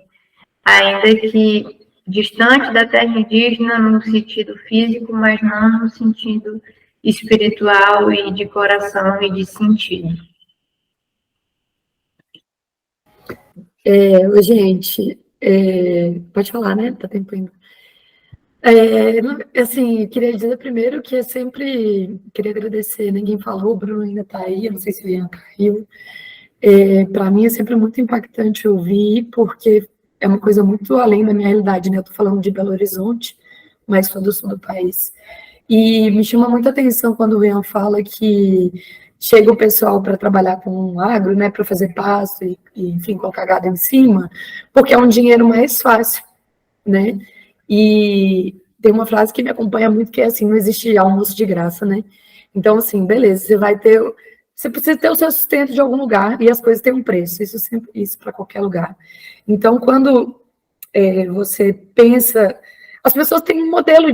ainda que distante da terra indígena no sentido físico, mas não no sentido espiritual e de coração e de sentido. Oi, gente, pode falar, né? Tá tempo ainda. Assim, queria dizer primeiro que queria agradecer, ninguém falou, o Bruno ainda tá aí, eu não sei se o Ian caiu. Para mim é sempre muito impactante ouvir, porque é uma coisa muito além da minha realidade, né? Eu tô falando de Belo Horizonte, mas sou do sul do país. E me chama muita atenção quando o Ian fala que chega o pessoal para trabalhar com agro, né, para fazer pasto e, enfim, colocar gado em cima, porque é um dinheiro mais fácil, né? E tem uma frase que me acompanha muito, que é assim, não existe almoço de graça, né? Então, assim, beleza, você precisa ter o seu sustento de algum lugar e as coisas têm um preço, isso para qualquer lugar. Então, quando você pensa, as pessoas têm um modelo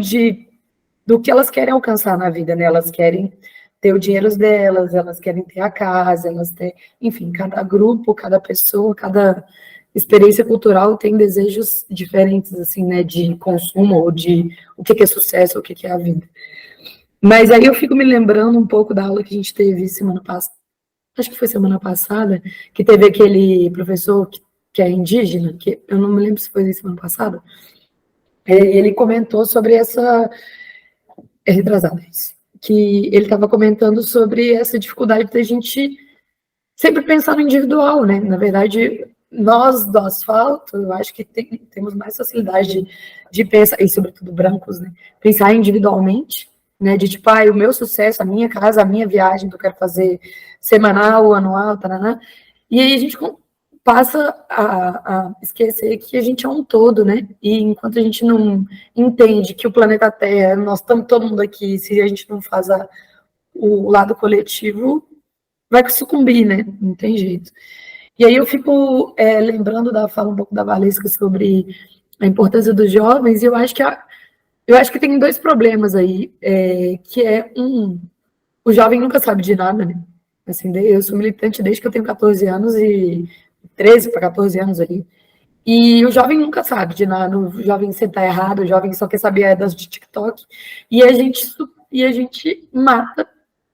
do que elas querem alcançar na vida, né? Elas querem ter o dinheiro delas, elas querem ter a casa, enfim, cada grupo, cada pessoa, cada experiência cultural tem desejos diferentes, assim, né, de consumo, ou de o que é sucesso, o que é a vida. Mas aí eu fico me lembrando um pouco da aula que a gente teve semana passada, acho que foi semana passada, que teve aquele professor que é indígena, que eu não me lembro se foi semana passada, ele comentou sobre retrasada isso, que ele estava comentando sobre essa dificuldade da gente sempre pensar no individual, né? Na verdade, nós do asfalto, eu acho que temos mais facilidade de pensar, e sobretudo brancos, né? Pensar individualmente, né? De tipo, o meu sucesso, a minha casa, a minha viagem que eu quero fazer semanal, anual, taraná. E aí a gente passa a esquecer que a gente é um todo, né? E enquanto a gente não entende que o planeta Terra, nós estamos todo mundo aqui, se a gente não faz o lado coletivo, vai sucumbir, né? Não tem jeito. E aí eu fico lembrando da fala um pouco da Valesca sobre a importância dos jovens, e eu acho que tem dois problemas aí, que o jovem nunca sabe de nada, né? Assim, eu sou militante desde que eu tenho 14 anos, e 13 para 14 anos ali. E o jovem nunca sabe de nada, o jovem sempre está errado, o jovem só quer saber das de TikTok, e a gente mata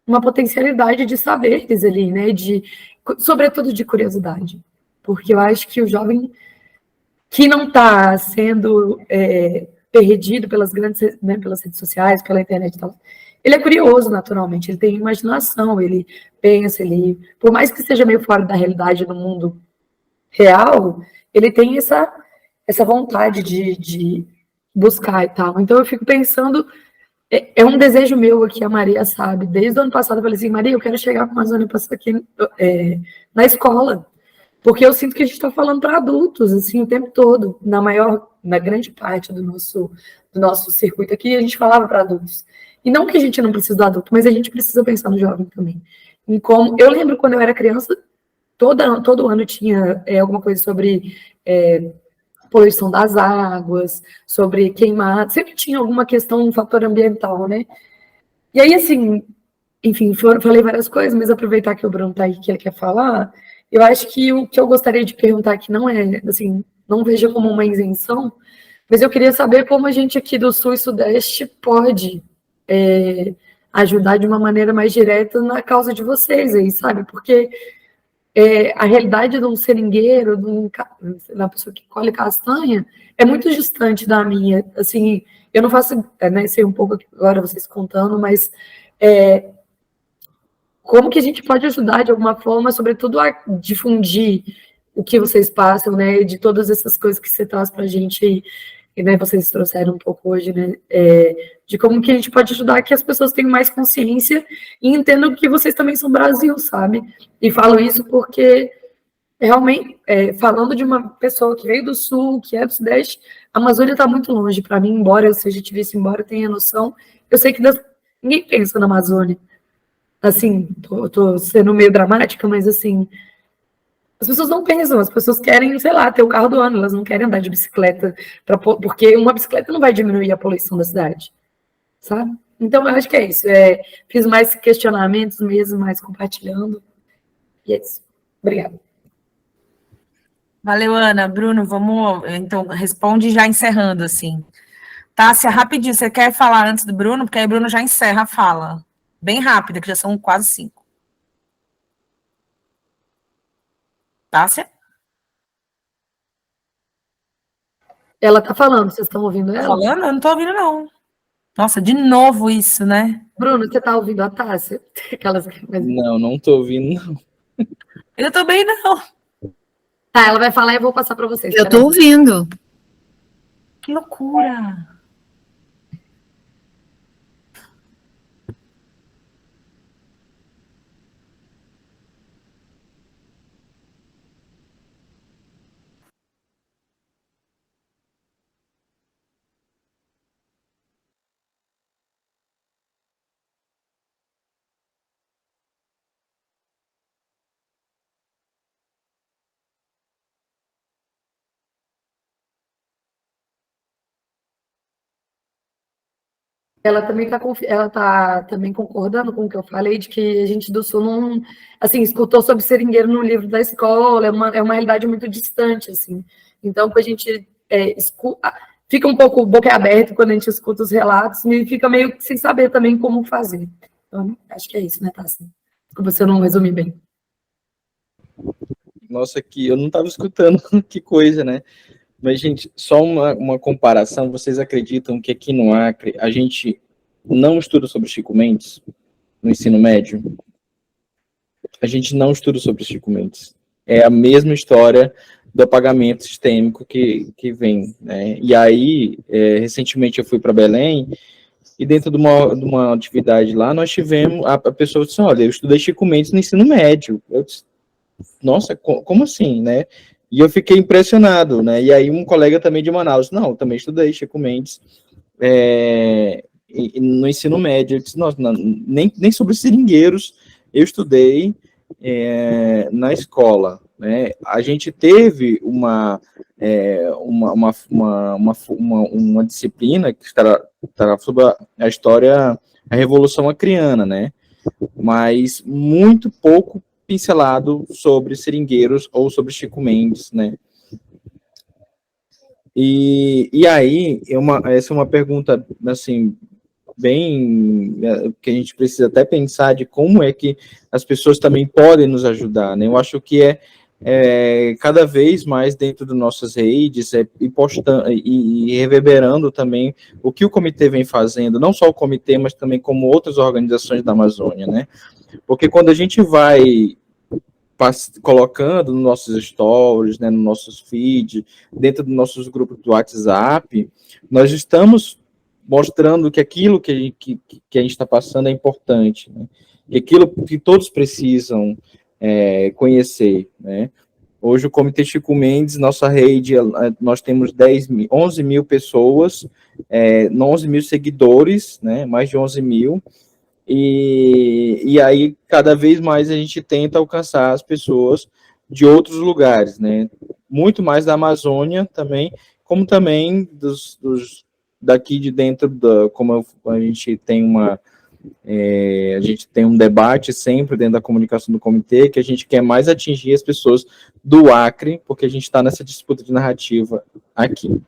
uma potencialidade de saberes ali, né, sobretudo de curiosidade, porque eu acho que o jovem que não está sendo perdido pelas grandes, né, pelas redes sociais, pela internet e tal, ele é curioso naturalmente, ele tem imaginação, ele pensa, por mais que seja meio fora da realidade no mundo real, ele tem essa vontade de buscar e tal. Então eu fico pensando, é um desejo meu aqui, a Maria sabe, desde o ano passado eu falei assim, Maria, eu quero chegar com uma zona aqui na escola, porque eu sinto que a gente está falando para adultos, assim, o tempo todo, na grande parte do nosso circuito aqui, a gente falava para adultos. E não que a gente não precisa do adulto, mas a gente precisa pensar no jovem também. Eu lembro quando eu era criança, todo ano tinha alguma coisa sobre poluição das águas, sobre queimar, sempre tinha alguma questão, um fator ambiental, né? E aí, assim, enfim, falei várias coisas, mas aproveitar que o Bruno tá aí, que ele quer falar, eu acho que o que eu gostaria de perguntar aqui não é, assim, não vejo como uma isenção, mas eu queria saber como a gente aqui do Sul e Sudeste pode ajudar de uma maneira mais direta na causa de vocês aí, sabe? Porque a realidade de um seringueiro, da pessoa que colhe castanha, é muito distante da minha. Assim, eu não faço, né, sei um pouco agora vocês contando, mas como que a gente pode ajudar de alguma forma, sobretudo a difundir o que vocês passam, né, de todas essas coisas que você traz para a gente, e né, vocês trouxeram um pouco hoje, né, de como que a gente pode ajudar que as pessoas tenham mais consciência e entendam que vocês também são Brasil, sabe? E falo isso porque, realmente, falando de uma pessoa que veio do Sul, que é do Sudeste, a Amazônia está muito longe para mim, embora eu seja ativista, embora eu tenha noção, eu sei que ninguém pensa na Amazônia. Assim, tô sendo meio dramática, mas assim, As pessoas não pensam, as pessoas querem, sei lá, ter o carro do ano, elas não querem andar de bicicleta, porque uma bicicleta não vai diminuir a poluição da cidade, sabe? Então, eu acho que é isso. Fiz mais questionamentos mesmo, mais compartilhando. E é isso. Obrigada. Valeu, Ana. Bruno, vamos, então, responde já encerrando, assim. Tássia, rapidinho, você quer falar antes do Bruno? Porque aí o Bruno já encerra a fala. Bem rápida, que já são quase 5. Tássia? Ela tá falando, vocês estão ouvindo ela? Tá falando? Eu não tô ouvindo, não. Nossa, de novo isso, né? Bruno, você tá ouvindo a Tássia? Não, não tô ouvindo, não. Eu também não. Tá, ela vai falar e eu vou passar para vocês. Eu tô ouvindo. Que loucura. Ela também tá também concordando com o que eu falei, de que a gente do Sul não, assim, escutou sobre seringueiro no livro da escola, é uma realidade muito distante, assim. Então, a gente fica um pouco boca aberta quando a gente escuta os relatos e fica meio sem saber também como fazer. Então, acho que é isso, né, Tássia? Desculpa se eu não resumi bem. Nossa, que eu não estava escutando, que coisa, né? Mas, gente, só uma comparação, vocês acreditam que aqui no Acre a gente não estuda sobre Chico Mendes no ensino médio? A gente não estuda sobre Chico Mendes. É a mesma história do apagamento sistêmico que vem, né? E aí, recentemente eu fui para Belém e dentro de uma atividade lá, nós tivemos, a pessoa disse, olha, eu estudei Chico Mendes no ensino médio. Eu disse, nossa, como assim, né? E eu fiquei impressionado, né? E aí um colega também de Manaus, não, também estudei Chico Mendes no ensino médio. Eu disse, nossa, não, nem sobre seringueiros eu estudei na escola, né? A gente teve uma disciplina que estará sobre a história, a Revolução Acreana, né? Mas muito pouco pincelado sobre seringueiros ou sobre Chico Mendes, né? E aí, essa é uma pergunta, assim, bem, que a gente precisa até pensar de como é que as pessoas também podem nos ajudar, né? Eu acho que cada vez mais dentro das nossas redes e postando e reverberando também o que o comitê vem fazendo, não só o comitê, mas também como outras organizações da Amazônia, né? Porque quando a gente vai colocando nos nossos stories, né, nos nossos feeds, dentro dos nossos grupos do WhatsApp, nós estamos mostrando que aquilo que a gente está passando é importante, né? Que aquilo que todos precisam conhecer, né? Hoje o Comitê Chico Mendes, nossa rede, nós temos 11 mil pessoas, 11 mil seguidores, né? Mais de 11 mil, e aí cada vez mais a gente tenta alcançar as pessoas de outros lugares, né? Muito mais da Amazônia também, como também daqui de dentro como a gente tem a gente tem um debate sempre dentro da comunicação do comitê, que a gente quer mais atingir as pessoas do Acre, porque a gente está nessa disputa de narrativa aqui.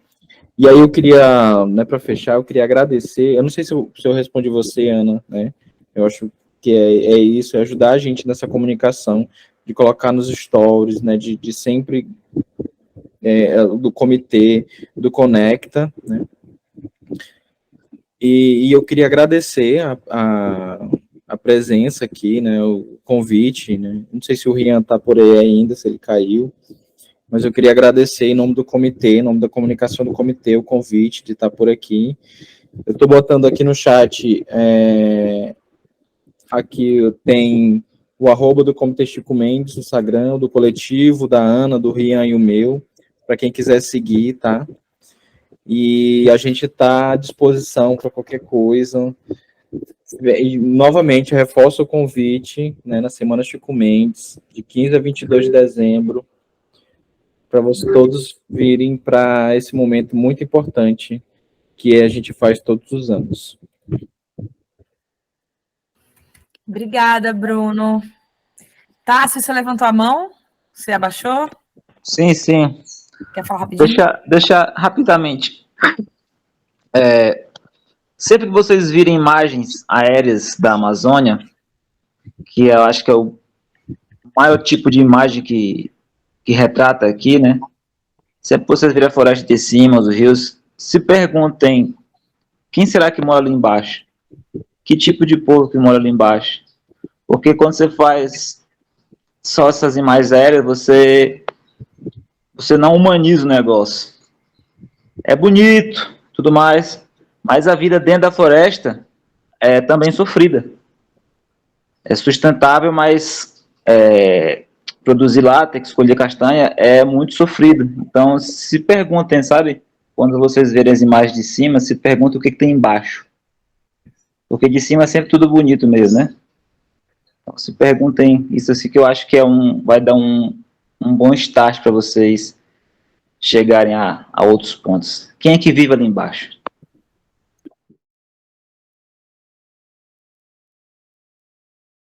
E aí eu queria, né, para fechar, eu queria agradecer, eu não sei se eu respondi você, Ana, né? Eu acho que é isso, é ajudar a gente nessa comunicação, de colocar nos stories, né, de sempre do comitê, do Conecta, né? E eu queria agradecer a presença aqui, né, o convite, né? Não sei se o Rian está por aí ainda, se ele caiu, mas eu queria agradecer em nome do comitê, em nome da comunicação do comitê, o convite de estar por aqui. Eu estou botando aqui no chat, aqui tem o @ do Comitê Chico Mendes, o Instagram, do coletivo, da Ana, do Rian e o meu, para quem quiser seguir, tá? E a gente está à disposição para qualquer coisa. E, novamente, eu reforço o convite, né, na Semana Chico Mendes, de 15 a 22 de dezembro, para vocês todos virem para esse momento muito importante que a gente faz todos os anos. Obrigada, Bruno. Tássio, você levantou a mão? Você abaixou? Sim, sim. Quer falar rapidinho? Deixa rapidamente. Sempre que vocês virem imagens aéreas da Amazônia, que eu acho que é o maior tipo de imagem que retrata aqui, né? Sempre que vocês virem a floresta de cima, os rios, se perguntem quem será que mora ali embaixo? Que tipo de povo que mora ali embaixo? Porque quando você faz só essas imagens aéreas, você não humaniza o negócio. É bonito, tudo mais, mas a vida dentro da floresta é também sofrida. É sustentável, mas produzir látex, colher castanha é muito sofrido. Então, se perguntem, sabe? Quando vocês verem as imagens de cima, se perguntem o que tem embaixo. Porque de cima é sempre tudo bonito mesmo, né? Então, se perguntem isso assim, que eu acho que vai dar um bom start para vocês chegarem a outros pontos. Quem é que vive ali embaixo?